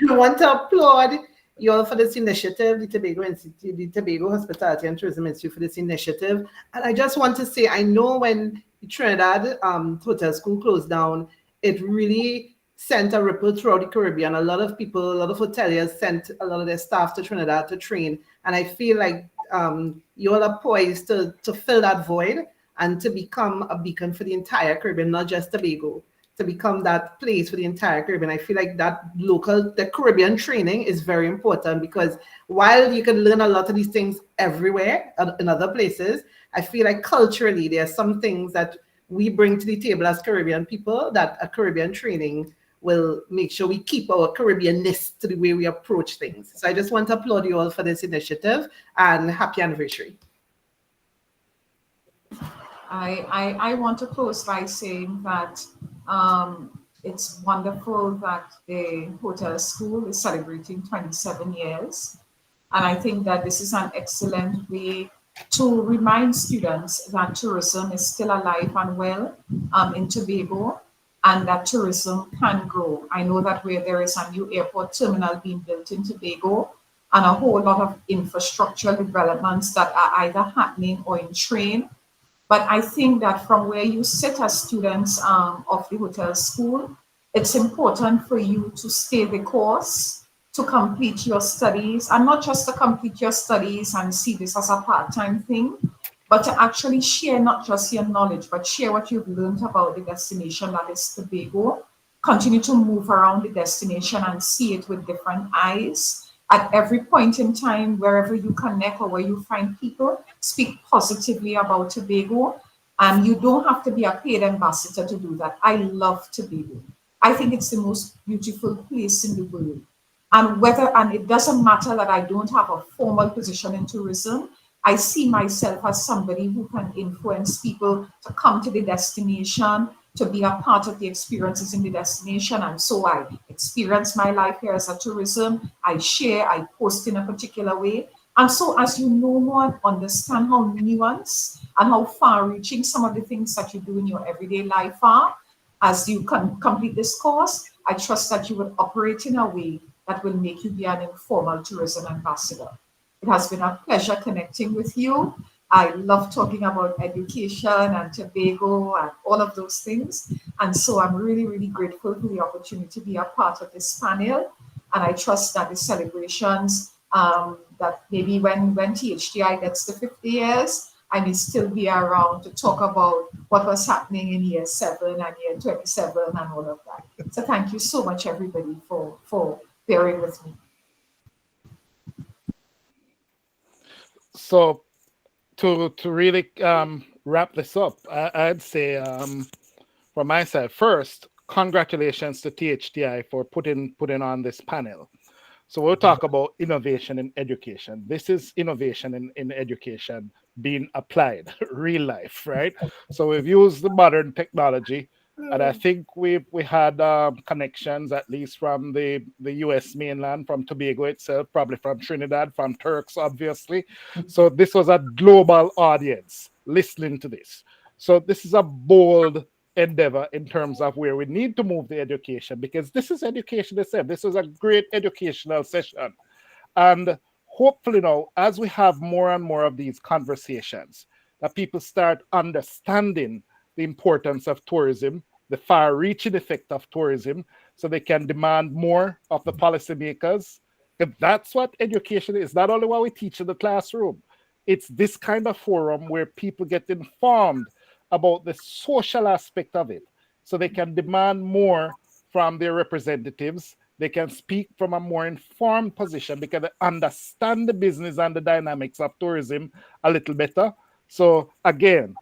want to applaud you all for this initiative, the Tobago Institute, the Tobago Hospitality and Tourism Institute for this initiative. And I just want to say, I know when Trinidad Hotel School closed down, it really sent a ripple throughout the Caribbean. A lot of people, a lot of hoteliers sent a lot of their staff to Trinidad to train. And I feel like you all are poised to fill that void and to become a beacon for the entire Caribbean, not just Tobago, to become that place for the entire Caribbean. I feel like the Caribbean training is very important, because while you can learn a lot of these things everywhere in other places, I feel like culturally there are some things that we bring to the table as Caribbean people that a Caribbean training will make sure we keep our Caribbeanness to the way we approach things. So I just want to applaud you all for this initiative and happy anniversary. I want to close by saying that it's wonderful that the hotel school is celebrating 27 years. And I think that this is an excellent way to remind students that tourism is still alive and well in Tobago, and that tourism can grow. I know that where there is a new airport terminal being built in Tobago and a whole lot of infrastructure developments that are either happening or in train. But I think that from where you sit as students of the hotel school, it's important for you to stay the course, to complete your studies, and not just to complete your studies and see this as a part-time thing, but to actually share not just your knowledge, but share what you've learned about the destination that is Tobago. Continue to move around the destination and see it with different eyes. At every point in time, wherever you connect or where you find people, speak positively about Tobago And you don't have to be a paid ambassador to do that. I love Tobago. I think it's the most beautiful place in the world. And it doesn't matter that I don't have a formal position in tourism. I see myself as somebody who can influence people to come to the destination, to be a part of the experiences in the destination. And so I experience my life here as a tourism. I share, I post in a particular way. And so as you know more and understand how nuanced and how far-reaching some of the things that you do in your everyday life are, as you complete this course, I trust that you will operate in a way that will make you be an informal tourism ambassador. It has been a pleasure connecting with you. I love talking about education and Tobago and all of those things. And so I'm really, really grateful for the opportunity to be a part of this panel. And I trust that the celebrations, that maybe when THDI gets to 50 years, I may still be around to talk about what was happening in year 7 and year 27 and all of that. So thank you so much, everybody, for bearing with me. So to really wrap this up, I'd say from my side, first, congratulations to THTI for putting on this panel. So we'll talk about innovation in education. This is innovation in education being applied, real life, right? So we've used the modern technology, and I think we had connections, at least from the US mainland, from Tobago itself, probably from Trinidad, from Turks, obviously. So this was a global audience listening to this. So this is a bold endeavor in terms of where we need to move the education, because this is education itself. This was a great educational session. And hopefully now, as we have more and more of these conversations, that people start understanding the importance of tourism, the far-reaching effect of tourism, so they can demand more of the policymakers. If that's what education is, not only what we teach in the classroom, it's this kind of forum where people get informed about the social aspect of it, so they can demand more from their representatives. They can speak from a more informed position because they understand the business and the dynamics of tourism a little better. So again,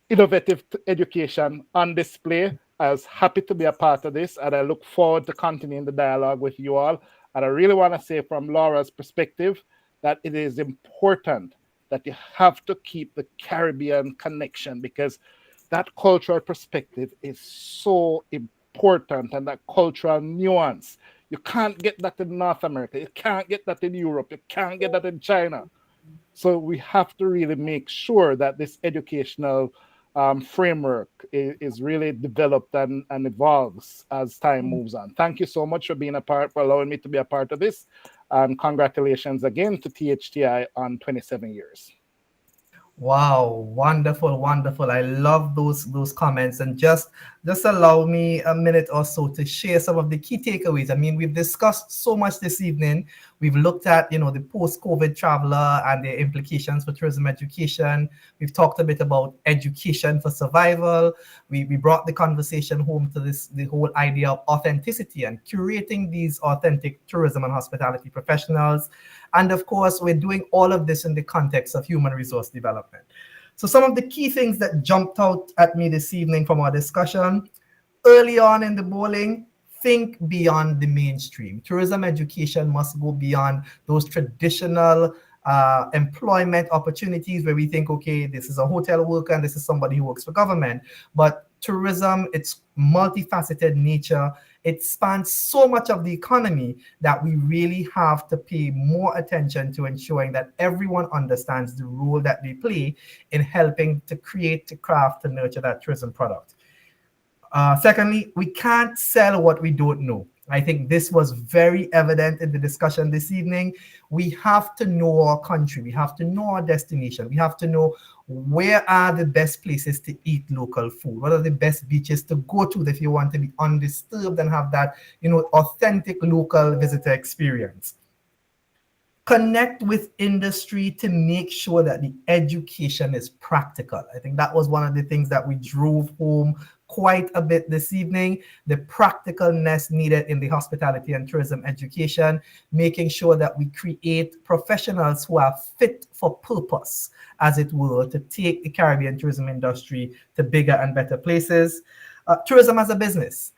innovative education on display. I was happy to be a part of this, and I look forward to continuing the dialogue with you all. And I really want to say, from Laura's perspective, that it is important that you have to keep the Caribbean connection, because that cultural perspective is so important, and that cultural nuance. You can't get that in North America. You can't get that in Europe. You can't get that in China. So we have to really make sure that this educational framework is really developed and evolves as time moves on. Thank you so much for allowing me to be a part of this. And congratulations again to THTI on 27 years. Wow, wonderful, wonderful. I love those comments. And just allow me a minute or so to share some of the key takeaways. I mean, we've discussed so much this evening. We've looked at, the post-COVID traveler and their implications for tourism education. We've talked a bit about education for survival. We brought the conversation home to the whole idea of authenticity and curating these authentic tourism and hospitality professionals. And of course, we're doing all of this in the context of human resource development. So some of the key things that jumped out at me this evening from our discussion: early on in the bowling, think beyond the mainstream. Tourism education must go beyond those traditional employment opportunities where we think, okay, this is a hotel worker and this is somebody who works for government. But tourism, its multifaceted nature, it spans so much of the economy that we really have to pay more attention to ensuring that everyone understands the role that they play in helping to create, to craft, to nurture that tourism product. Secondly, we can't sell what we don't know. I think this was very evident in the discussion this evening. We have to know our country. We have to know our destination. We have to know where are the best places to eat local food. What are the best beaches to go to if you want to be undisturbed and have that, authentic local visitor experience. Connect with industry to make sure that the education is practical. I think that was one of the things that we drove home quite a bit this evening, the practicalness needed in the hospitality and tourism education, making sure that we create professionals who are fit for purpose, as it were, to take the Caribbean tourism industry to bigger and better places. Tourism as a business.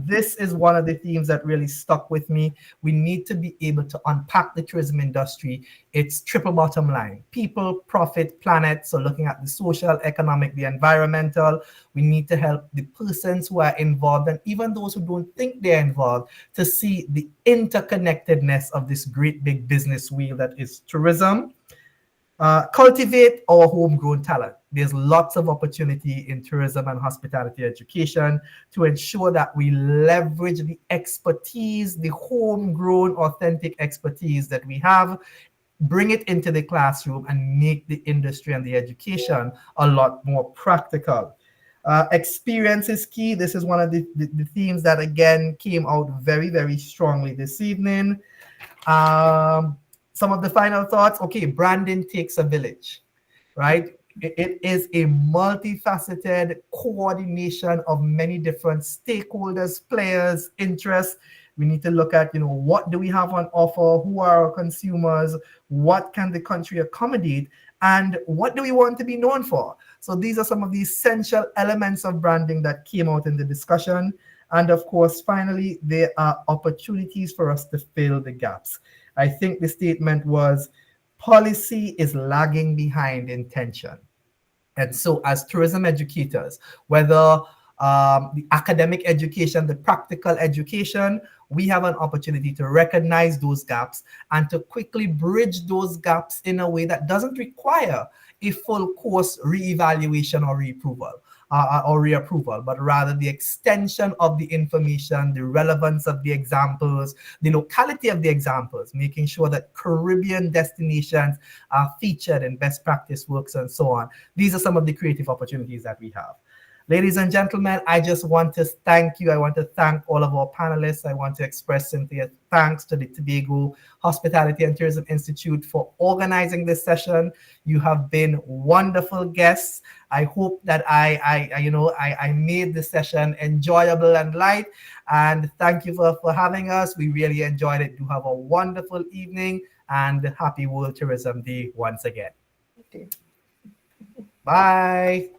This is one of the themes that really stuck with me. We need to be able to unpack the tourism industry. It's triple bottom line: people, profit, planet. So looking at the social, economic, the environmental, we need to help the persons who are involved and even those who don't think they're involved to see the interconnectedness of this great big business wheel that is tourism. Cultivate our homegrown talent. There's lots of opportunity in tourism and hospitality education to ensure that we leverage the expertise, the homegrown, authentic expertise that we have, bring it into the classroom, and make the industry and the education a lot more practical. Experience is key. This is one of the themes that, again, came out very, very strongly this evening. Some of the final thoughts. Okay, branding takes a village, right? It is a multifaceted coordination of many different stakeholders, players, interests. We need to look at, what do we have on offer? Who are our consumers? What can the country accommodate? And what do we want to be known for? So these are some of the essential elements of branding that came out in the discussion. And of course, finally, there are opportunities for us to fill the gaps. I think the statement was, policy is lagging behind intention. And so as tourism educators, whether the academic education, the practical education, we have an opportunity to recognize those gaps and to quickly bridge those gaps in a way that doesn't require a full course reevaluation or reapproval. Or reapproval, but rather the extension of the information, the relevance of the examples, the locality of the examples, making sure that Caribbean destinations are featured in best practice works and so on. These are some of the creative opportunities that we have. Ladies and gentlemen, I just want to thank you. I want to thank all of our panelists. I want to express sincere thanks to the Tobago Hospitality and Tourism Institute for organizing this session. You have been wonderful guests. I hope that I made the session enjoyable and light. And thank you for having us. We really enjoyed it. Do have a wonderful evening and happy World Tourism Day once again. Okay. Bye.